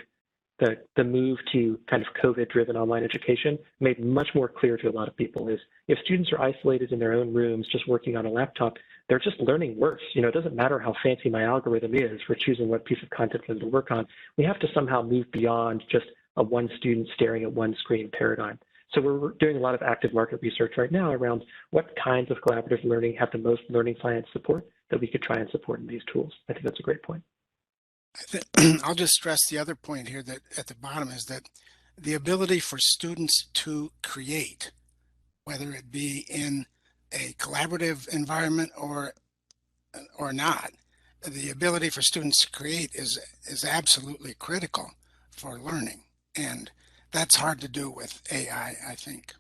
Speaker 4: the move to kind of COVID-driven online education made much more clear to a lot of people is if students are isolated in their own rooms just working on a laptop, they're just learning worse. You know, it doesn't matter how fancy my algorithm is for choosing what piece of content for them to work on. We have to somehow move beyond just a one student staring at one screen paradigm. So we're doing a lot of active market research right now around what kinds of collaborative learning have the most learning science support that we could try and support in these tools. I think that's a great point.
Speaker 5: I'll just stress the other point here that at the bottom is that the ability for students to create, whether it be in a collaborative environment or not, the ability for students to create is absolutely critical for learning. And that's hard to do with AI, I think.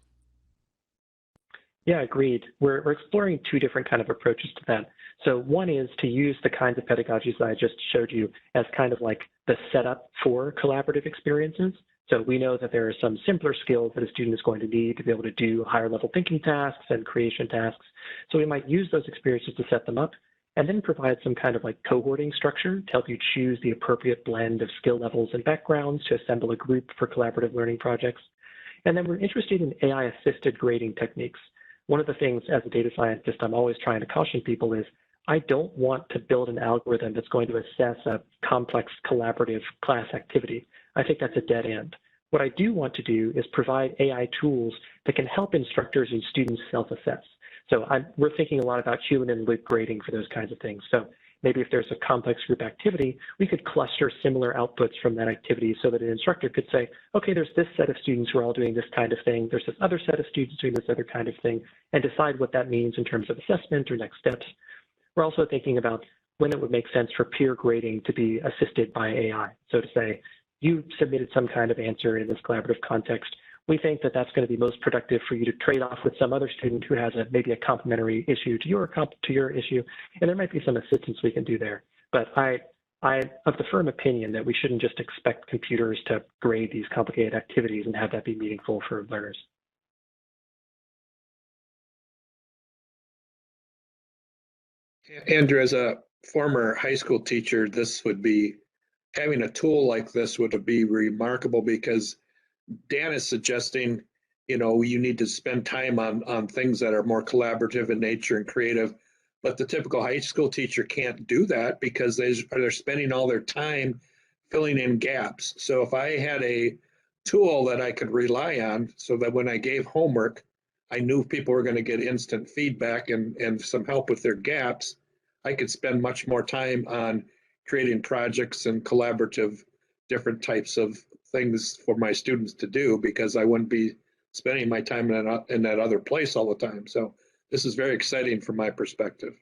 Speaker 4: Yeah, agreed. We're exploring two different kind of approaches to that. So one is to use the kinds of pedagogies that I just showed you as kind of like the setup for collaborative experiences. So we know that there are some simpler skills that a student is going to need to be able to do higher level thinking tasks and creation tasks. So we might use those experiences to set them up and then provide some kind of like cohorting structure to help you choose the appropriate blend of skill levels and backgrounds to assemble a group for collaborative learning projects. And then we're interested in AI-assisted grading techniques. One of the things as a data scientist I'm always trying to caution people is I don't want to build an algorithm that's going to assess a complex collaborative class activity. I think that's a dead end. What I do want to do is provide AI tools that can help instructors and students self-assess. So we're thinking a lot about human-in-the-loop grading for those kinds of things. So maybe if there's a complex group activity, we could cluster similar outputs from that activity so that an instructor could say, okay, there's this set of students who are all doing this kind of thing, there's this other set of students doing this other kind of thing, and decide what that means in terms of assessment or next steps. We're also thinking about when it would make sense for peer grading to be assisted by AI. So to say, you submitted some kind of answer in this collaborative context. We think that that's going to be most productive for you to trade off with some other student who has maybe a complementary issue to your issue, and there might be some assistance we can do there. But I of the firm opinion that we shouldn't just expect computers to grade these complicated activities and have that be meaningful for learners.
Speaker 1: Andrew, as a former high school teacher, having a tool like this would be remarkable because Dan is suggesting, you know, you need to spend time on things that are more collaborative in nature and creative, but the typical high school teacher can't do that because they're spending all their time filling in gaps. So if I had a tool that I could rely on so that when I gave homework, I knew people were going to get instant feedback and some help with their gaps, I could spend much more time on creating projects and collaborative different types of things for my students to do because I wouldn't be spending my time in that other place all the time. So this is very exciting from my perspective.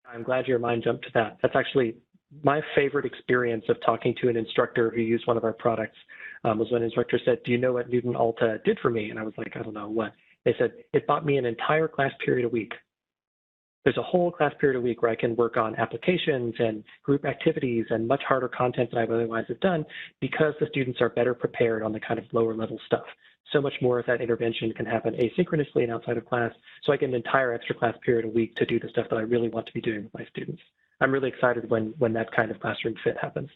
Speaker 4: I'm glad your mind jumped to that. That's actually my favorite experience of talking to an instructor who used one of our products was when an instructor said, do you know what Newton Alta did for me? And I was like, I don't know what. They said, it bought me an entire class period a week. There's a whole class period a week where I can work on applications and group activities and much harder content than I would otherwise have done because the students are better prepared on the kind of lower level stuff. So much more of that intervention can happen asynchronously and outside of class. So I get an entire extra class period a week to do the stuff that I really want to be doing with my students. I'm really excited when that kind of classroom fit happens.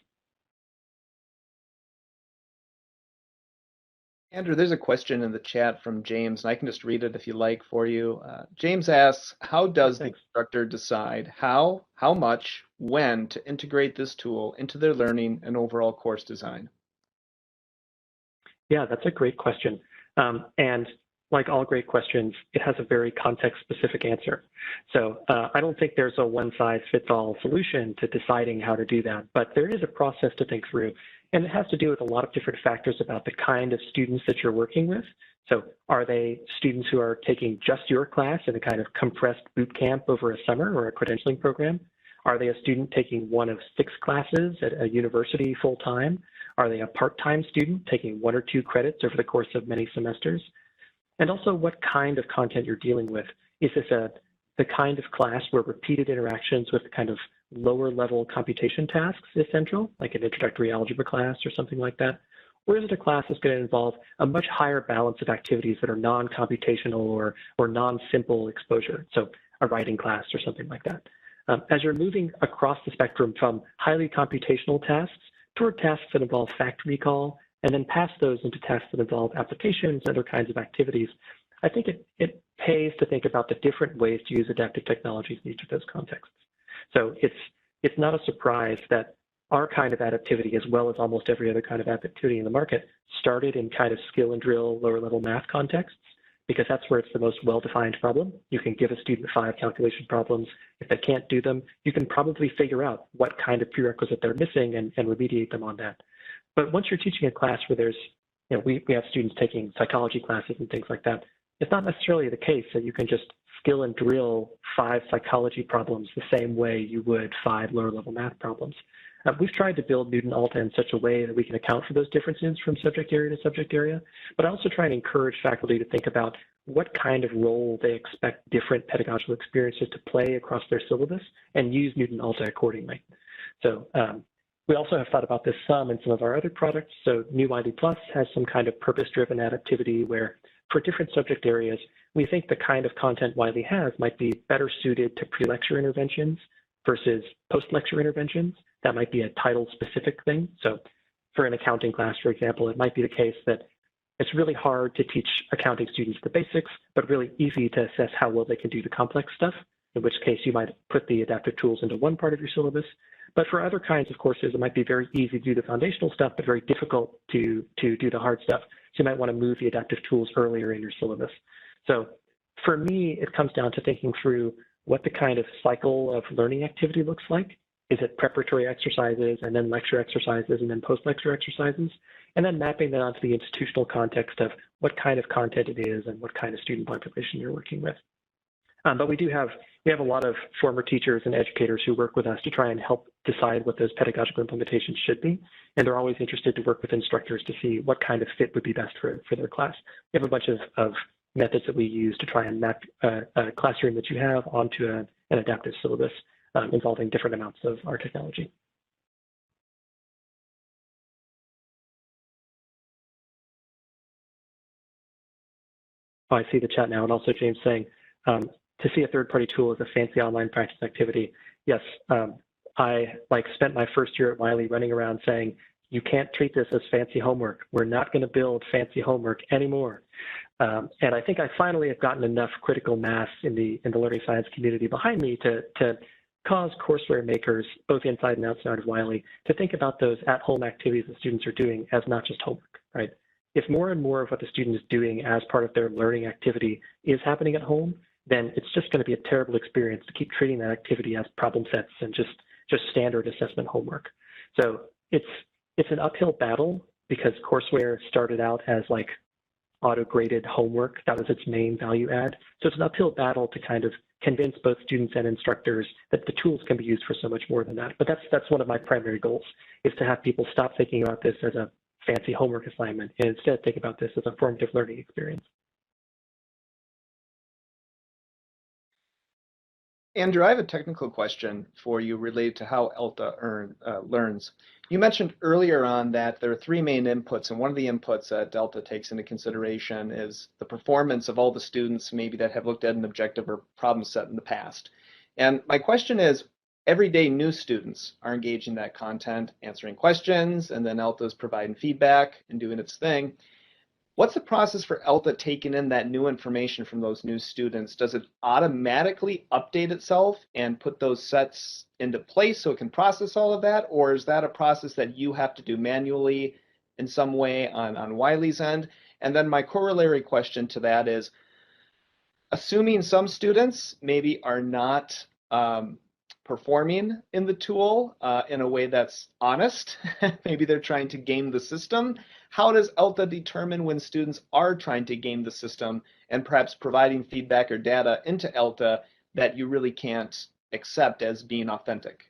Speaker 2: Andrew, there's a question in the chat from James, and I can just read it if you like for you. James asks, how does the instructor decide how much, when to integrate this tool into their learning and overall course design?
Speaker 4: Yeah, that's a great question. And like all great questions, it has a very context-specific answer. So I don't think there's a one-size-fits-all solution to deciding how to do that, but there is a process to think through. And it has to do with a lot of different factors about the kind of students that you're working with. So are they students who are taking just your class in a kind of compressed boot camp over a summer or a credentialing program? Are they a student taking one of 6 classes at a university full-time? Are they a part-time student taking 1 or 2 credits over the course of many semesters? And also what kind of content you're dealing with. Is this the kind of class where repeated interactions with kind of lower level computation tasks is central, like an introductory algebra class or something like that? Or is it a class that's going to involve a much higher balance of activities that are non-computational or non-simple exposure, so a writing class or something like that? As you're moving across the spectrum from highly computational tasks toward tasks that involve fact recall, and then pass those into tasks that involve applications and other kinds of activities, I think it pays to think about the different ways to use adaptive technologies in each of those contexts. So it's not a surprise that our kind of adaptivity, as well as almost every other kind of adaptivity in the market, started in kind of skill and drill, lower level math contexts, because that's where it's the most well-defined problem. You can give a student 5 calculation problems. If they can't do them, you can probably figure out what kind of prerequisite they're missing and remediate them on that. But once you're teaching a class where there's, we have students taking psychology classes and things like that, it's not necessarily the case that you can just skill and drill 5 psychology problems the same way you would 5 lower level math problems. We've tried to build Newton Alta in such a way that we can account for those differences from subject area to subject area, but I also try and encourage faculty to think about what kind of role they expect different pedagogical experiences to play across their syllabus and use Newton Alta accordingly. So we also have thought about this some in some of our other products. So New Wiley Plus has some kind of purpose-driven adaptivity where for different subject areas, we think the kind of content Wiley has might be better suited to pre-lecture interventions versus post-lecture interventions. That might be a title-specific thing. So for an accounting class, for example, it might be the case that it's really hard to teach accounting students the basics, but really easy to assess how well they can do the complex stuff, in which case you might put the adaptive tools into one part of your syllabus. But for other kinds of courses, it might be very easy to do the foundational stuff, but very difficult to do the hard stuff. So you might want to move the adaptive tools earlier in your syllabus. So for me, it comes down to thinking through what the kind of cycle of learning activity looks like. Is it preparatory exercises and then lecture exercises and then post-lecture exercises? And then mapping that onto the institutional context of what kind of content it is and what kind of student population you're working with. But we have a lot of former teachers and educators who work with us to try and help decide what those pedagogical implementations should be. And they're always interested to work with instructors to see what kind of fit would be best for their class. We have a bunch of methods that we use to try and map a classroom that you have onto an adaptive syllabus involving different amounts of our technology. Oh, I see the chat now, and also James saying, to see a third-party tool as a fancy online practice activity. Yes, I spent my first year at Wiley running around saying, you can't treat this as fancy homework. We're not going to build fancy homework anymore. And I think I finally have gotten enough critical mass in the learning science community behind me to cause courseware makers, both inside and outside of Wiley, to think about those at-home activities that students are doing as not just homework, right? If more and more of what the student is doing as part of their learning activity is happening at home, then it's just going to be a terrible experience to keep treating that activity as problem sets and just standard assessment homework. So it's an uphill battle because courseware started out as like auto-graded homework. That was its main value add. So it's an uphill battle to kind of convince both students and instructors that the tools can be used for so much more than that. But that's one of my primary goals, is to have people stop thinking about this as a fancy homework assignment and instead think about this as a formative learning experience.
Speaker 2: Andrew, I have a technical question for you related to how ELTA learns. You mentioned earlier on that there are 3 main inputs, and one of the inputs that ELTA takes into consideration is the performance of all the students maybe that have looked at an objective or problem set in the past. And my question is, everyday new students are engaging that content, answering questions, and then ELTA is providing feedback and doing its thing. What's the process for ELTA taking in that new information from those new students? Does it automatically update itself and put those sets into place so it can process all of that? Or is that a process that you have to do manually in some way on Wiley's end? And then my corollary question to that is, assuming some students maybe are not performing in the tool in a way that's honest, maybe they're trying to game the system, how does ELTA determine when students are trying to game the system and perhaps providing feedback or data into ELTA that you really can't accept as being authentic?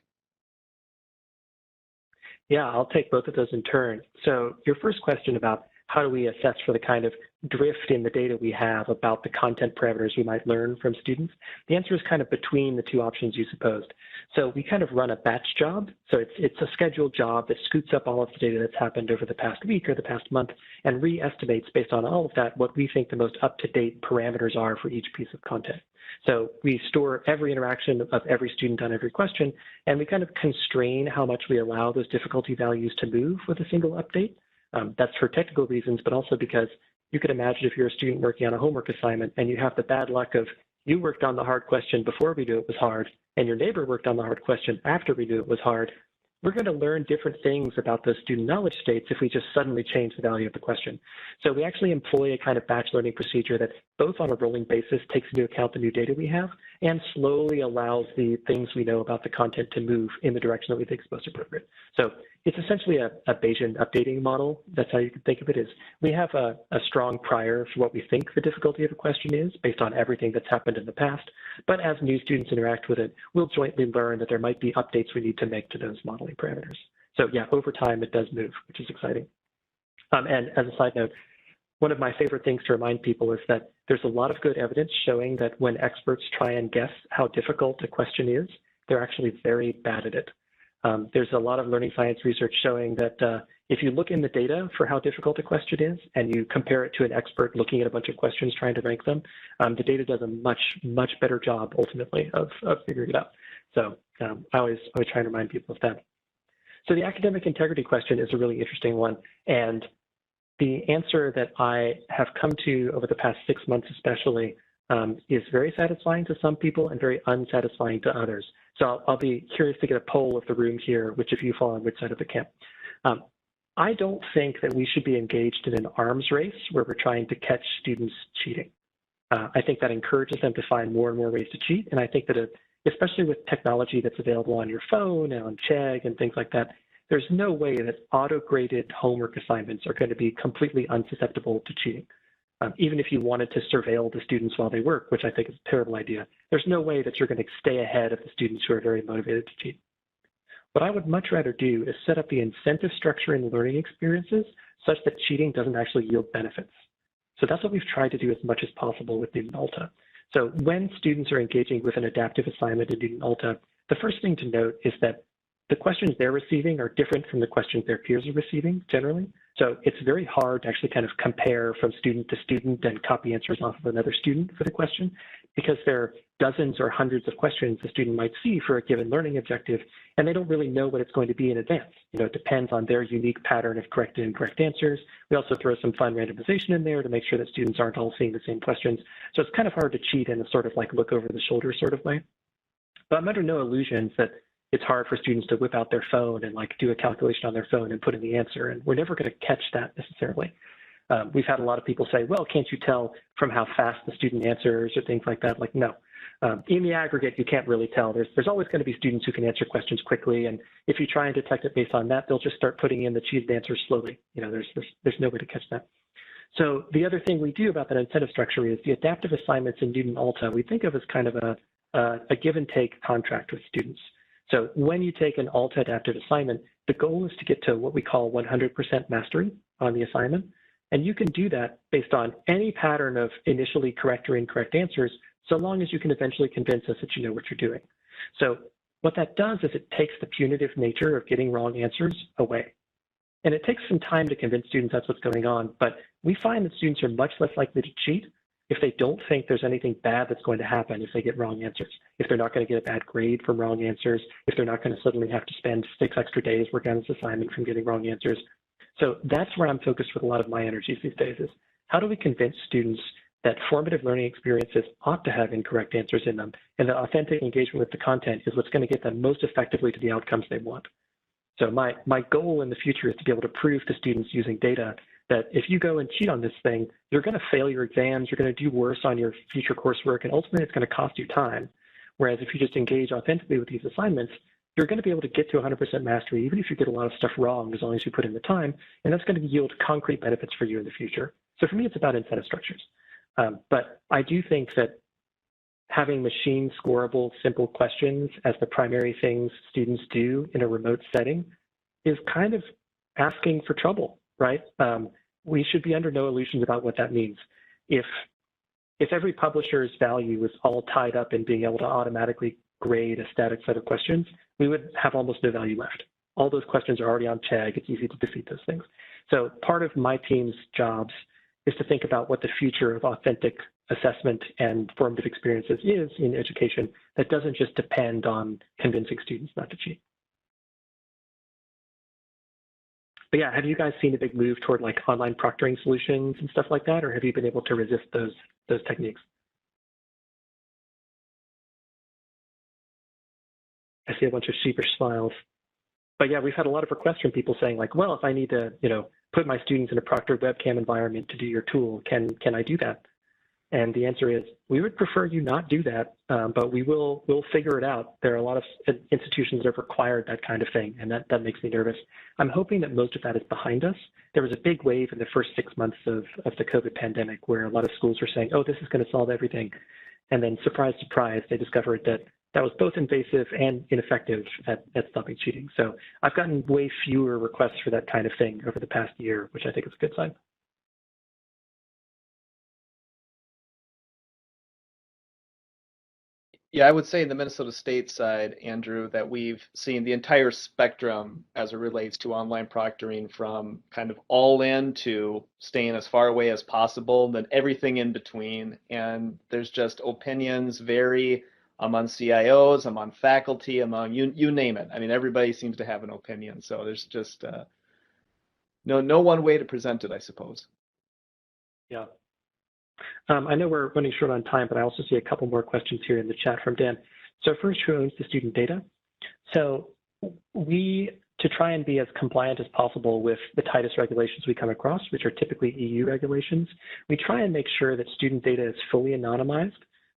Speaker 4: Yeah, I'll take both of those in turn. So your first question about how do we assess for the kind of drift in the data we have about the content parameters we might learn from students? The answer is kind of between the 2 options you supposed. So we kind of run a batch job. So it's a scheduled job that scoops up all of the data that's happened over the past week or the past month and re-estimates based on all of that what we think the most up-to-date parameters are for each piece of content. So we store every interaction of every student on every question, and we kind of constrain how much we allow those difficulty values to move with a single update. That's for technical reasons, but also because you could imagine if you're a student working on a homework assignment and you have the bad luck of you worked on the hard question before we knew it was hard, and your neighbor worked on the hard question after we knew it was hard, we're going to learn different things about those student knowledge states if we just suddenly change the value of the question. So we actually employ a kind of batch learning procedure that both on a rolling basis takes into account the new data we have and slowly allows the things we know about the content to move in the direction that we think is most appropriate. So it's essentially a Bayesian updating model. That's how you can think of it. Is we have a strong prior for what we think the difficulty of a question is based on everything that's happened in the past. But as new students interact with it, we'll jointly learn that there might be updates we need to make to those modeling parameters. So yeah, over time it does move, which is exciting. And as a side note, one of my favorite things to remind people is that there's a lot of good evidence showing that when experts try and guess how difficult a question is, they're actually very bad at it. There's a lot of learning science research showing that if you look in the data for how difficult a question is and you compare it to an expert looking at a bunch of questions trying to rank them, the data does a much better job ultimately of figuring it out. So I always try and remind people of that. So the academic integrity question is a really interesting one. And the answer that I have come to over the past 6 months especially is very satisfying to some people and very unsatisfying to others. So I'll be curious to get a poll of the room here, which of you fall on which side of the camp. I don't think that we should be engaged in an arms race where we're trying to catch students cheating. I think that encourages them to find more and more ways to cheat. And I think that especially with technology that's available on your phone and on Chegg and things like that, there's no way that auto-graded homework assignments are going to be completely unsusceptible to cheating. Even if you wanted to surveil the students while they work, which I think is a terrible idea, there's no way that you're going to stay ahead of the students who are very motivated to cheat. What I would much rather do is set up the incentive structure in the learning experiences such that cheating doesn't actually yield benefits. So that's what we've tried to do as much as possible with Newton Alta. So when students are engaging with an adaptive assignment in Newton Alta, the first thing to note is that the questions they're receiving are different from the questions their peers are receiving generally. So it's very hard to actually kind of compare from student to student and copy answers off of another student for the question, because there are dozens or hundreds of questions the student might see for a given learning objective, and they don't really know what it's going to be in advance. You know, it depends on their unique pattern of correct and incorrect answers. We also throw some fun randomization in there to make sure that students aren't all seeing the same questions. So it's kind of hard to cheat in a sort of like look over the shoulder sort of way. But I'm under no illusions that it's hard for students to whip out their phone and like do a calculation on their phone and put in the answer. And we're never going to catch that necessarily. We've had a lot of people say, well, can't you tell from how fast the student answers or things like that? Like, no. In the aggregate, you can't really tell. There's always going to be students who can answer questions quickly. And if you try and detect it based on that, they'll just start putting in the cheated answers slowly. You know, there's no way to catch that. So the other thing we do about that incentive structure is the adaptive assignments in Newton Alta, we think of as kind of a give and take contract with students. So when you take an Alta adaptive assignment, the goal is to get to what we call 100% mastery on the assignment. And you can do that based on any pattern of initially correct or incorrect answers, so long as you can eventually convince us that you know what you're doing. So what that does is it takes the punitive nature of getting wrong answers away. And it takes some time to convince students that's what's going on, but we find that students are much less likely to cheat if they don't think there's anything bad that's going to happen if they get wrong answers, if they're not going to get a bad grade from wrong answers, if they're not going to suddenly have to spend 6 extra days working on this assignment from getting wrong answers. So that's where I'm focused with a lot of my energies these days is how do we convince students that formative learning experiences ought to have incorrect answers in them, and that authentic engagement with the content is what's going to get them most effectively to the outcomes they want. So my goal in the future is to be able to prove to students using data that if you go and cheat on this thing, you're going to fail your exams, you're going to do worse on your future coursework, and ultimately it's going to cost you time. Whereas if you just engage authentically with these assignments, you're going to be able to get to 100% mastery, even if you get a lot of stuff wrong, as long as you put in the time, and that's going to yield concrete benefits for you in the future. So for me, it's about incentive structures. But I do think that having machine scoreable, simple questions as the primary things students do in a remote setting is kind of asking for trouble, right? We should be under no illusions about what that means. If every publisher's value is all tied up in being able to automatically grade a static set of questions, we would have almost no value left. All those questions are already on Chegg. It's easy to defeat those things. So part of my team's jobs is to think about what the future of authentic assessment and formative experiences is in education that doesn't just depend on convincing students not to cheat. But yeah, have you guys seen a big move toward like online proctoring solutions and stuff like that, or have you been able to resist those techniques? I see a bunch of sheepish smiles. But yeah, we've had a lot of requests from people saying like, well, if I need to, put my students in a proctored webcam environment to do your tool, can I do that? And the answer is, we would prefer you not do that, but we'll figure it out. There are a lot of institutions that have required that kind of thing, and that makes me nervous. I'm hoping that most of that is behind us. There was a big wave in the first 6 months of the COVID pandemic where a lot of schools were saying, oh, this is going to solve everything. And then surprise, surprise, they discovered that that was both invasive and ineffective at stopping cheating. So I've gotten way fewer requests for that kind of thing over the past year, which I think is a good sign.
Speaker 2: Yeah, I would say in the Minnesota State side, Andrew, that we've seen the entire spectrum as it relates to online proctoring, from kind of all in to staying as far away as possible, then everything in between. And there's just opinions vary among CIOs, among faculty, among you name it. I mean, everybody seems to have an opinion. So there's just no one way to present it, I suppose.
Speaker 4: Yeah. I know we're running short on time, but I also see a couple more questions here in the chat from Dan. So first, who owns the student data? So we, to try and be as compliant as possible with the tightest regulations we come across, which are typically EU regulations, we try and make sure that student data is fully anonymized.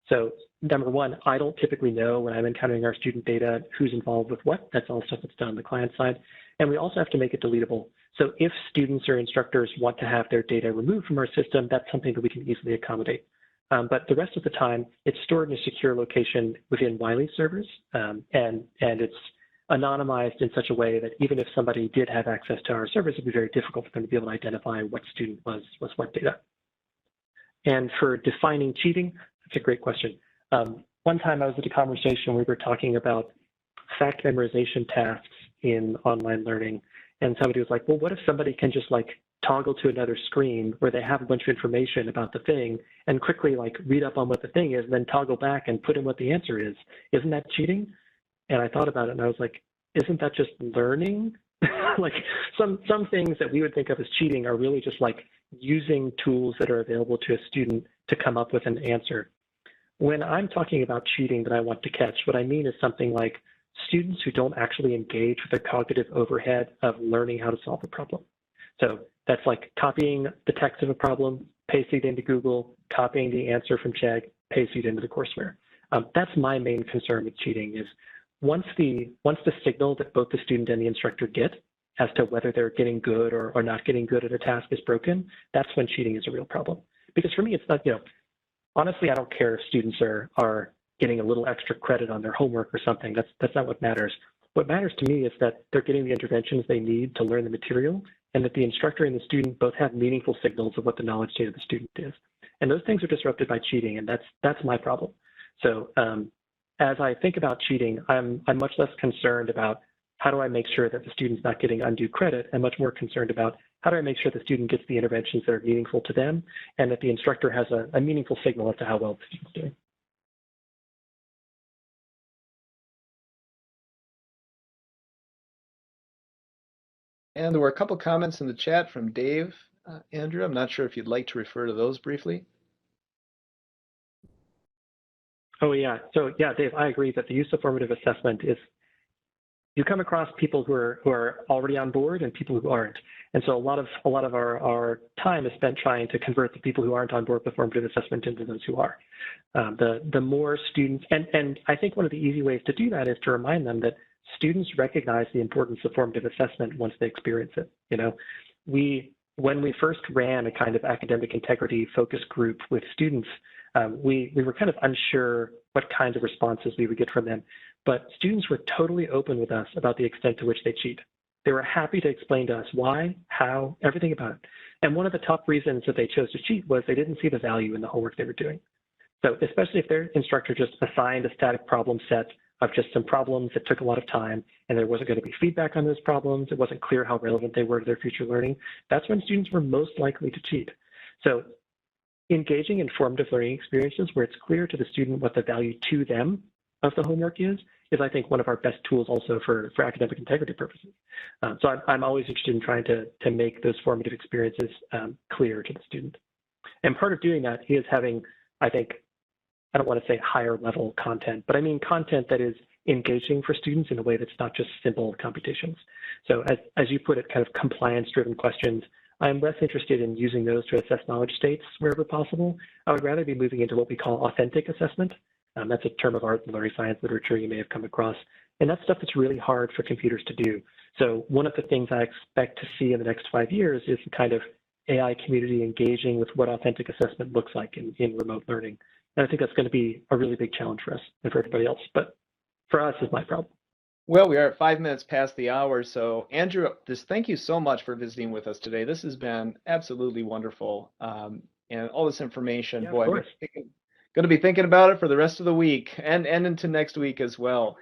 Speaker 4: So number one, I don't typically know when I'm encountering our student data who's involved with what. That's all stuff that's done on the client side. And we also have to make it deletable. So if students or instructors want to have their data removed from our system, that's something that we can easily accommodate. But the rest of the time, it's stored in a secure location within Wiley servers, and it's anonymized in such a way that even if somebody did have access to our servers, it'd be very difficult for them to be able to identify what student was what data. And for defining cheating, that's a great question. One time I was at a conversation where we were talking about fact memorization tasks in online learning. And somebody was like, well, what if somebody can just like toggle to another screen where they have a bunch of information about the thing and quickly like read up on what the thing is, and then toggle back and put in what the answer is? Isn't that cheating? And I thought about it and I was like, isn't that just learning? Like some things that we would think of as cheating are really just like using tools that are available to a student to come up with an answer. When I'm talking about cheating that I want to catch, what I mean is something like students who don't actually engage with the cognitive overhead of learning how to solve a problem. So that's like copying the text of a problem, pasting it into Google, copying the answer from Chegg, pasting it into the courseware. That's my main concern with cheating is once the signal that both the student and the instructor get as to whether they're getting good or not getting good at a task is broken, that's when cheating is a real problem. Because for me, it's not, honestly, I don't care if students are getting a little extra credit on their homework or something. That's not what matters. What matters to me is that they're getting the interventions they need to learn the material, and that the instructor and the student both have meaningful signals of what the knowledge state of the student is. And those things are disrupted by cheating, and that's my problem. So as I think about cheating, I'm much less concerned about how do I make sure that the student's not getting undue credit, and much more concerned about how do I make sure the student gets the interventions that are meaningful to them, and that the instructor has a meaningful signal as to how well the student's doing.
Speaker 2: And there were a couple comments in the chat from Dave. Andrew, I'm not sure if you'd like to refer to those briefly.
Speaker 4: Oh yeah, so yeah, Dave, I agree that the use of formative assessment is, you come across people who are already on board and people who aren't. And so a lot of our time is spent trying to convert the people who aren't on board with formative assessment into those who are. The more students, and I think one of the easy ways to do that is to remind them that students recognize the importance of formative assessment once they experience it. When we first ran a kind of academic integrity focus group with students, we were kind of unsure what kinds of responses we would get from them, but students were totally open with us about the extent to which they cheat. They were happy to explain to us why, how, everything about it. And one of the top reasons that they chose to cheat was they didn't see the value in the homework they were doing. So especially if their instructor just assigned a static problem set of just some problems that took a lot of time, and there wasn't going to be feedback on those problems, it wasn't clear how relevant they were to their future learning, that's when students were most likely to cheat. So engaging and formative learning experiences where it's clear to the student what the value to them of the homework is I think one of our best tools also for academic integrity purposes. So I'm always interested in trying to make those formative experiences clear to the student. And part of doing that is having, I think, I don't want to say higher level content, but I mean content that is engaging for students in a way that's not just simple computations. So as you put it, kind of compliance driven questions, I'm less interested in using those to assess knowledge states wherever possible. I would rather be moving into what we call authentic assessment. That's a term of art in learning science literature you may have come across. And that's stuff that's really hard for computers to do. So one of the things I expect to see in the next 5 years is the kind of AI community engaging with what authentic assessment looks like in remote learning. And I think that's going to be a really big challenge for us and for everybody else. But for us is my problem.
Speaker 2: Well, we are at 5 minutes past the hour. So Andrew, just thank you so much for visiting with us today. This has been absolutely wonderful. And all this information,
Speaker 4: Yeah,
Speaker 2: boy, going to be thinking about it for the rest of the week and into next week as well.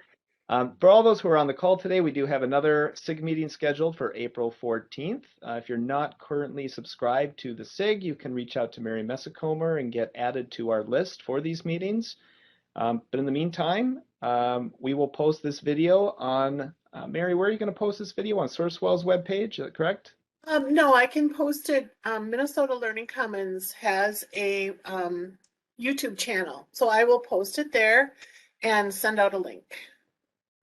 Speaker 2: For all those who are on the call today, we do have another SIG meeting scheduled for April 14th. If you're not currently subscribed to the SIG, you can reach out to Mary Messicomer and get added to our list for these meetings. But in the meantime, we will post this video on, Mary, where are you going to post this video? On Sourcewell's webpage, is that correct?
Speaker 3: No, I can post it. Minnesota Learning Commons has a YouTube channel, so I will post it there and send out a link.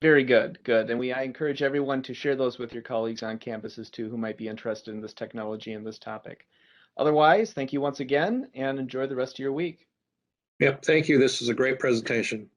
Speaker 2: Very good, good. And I encourage everyone to share those with your colleagues on campuses too who might be interested in this technology and this topic. Otherwise, thank you once again and enjoy the rest of your week.
Speaker 1: Yep, thank you. This is a great presentation.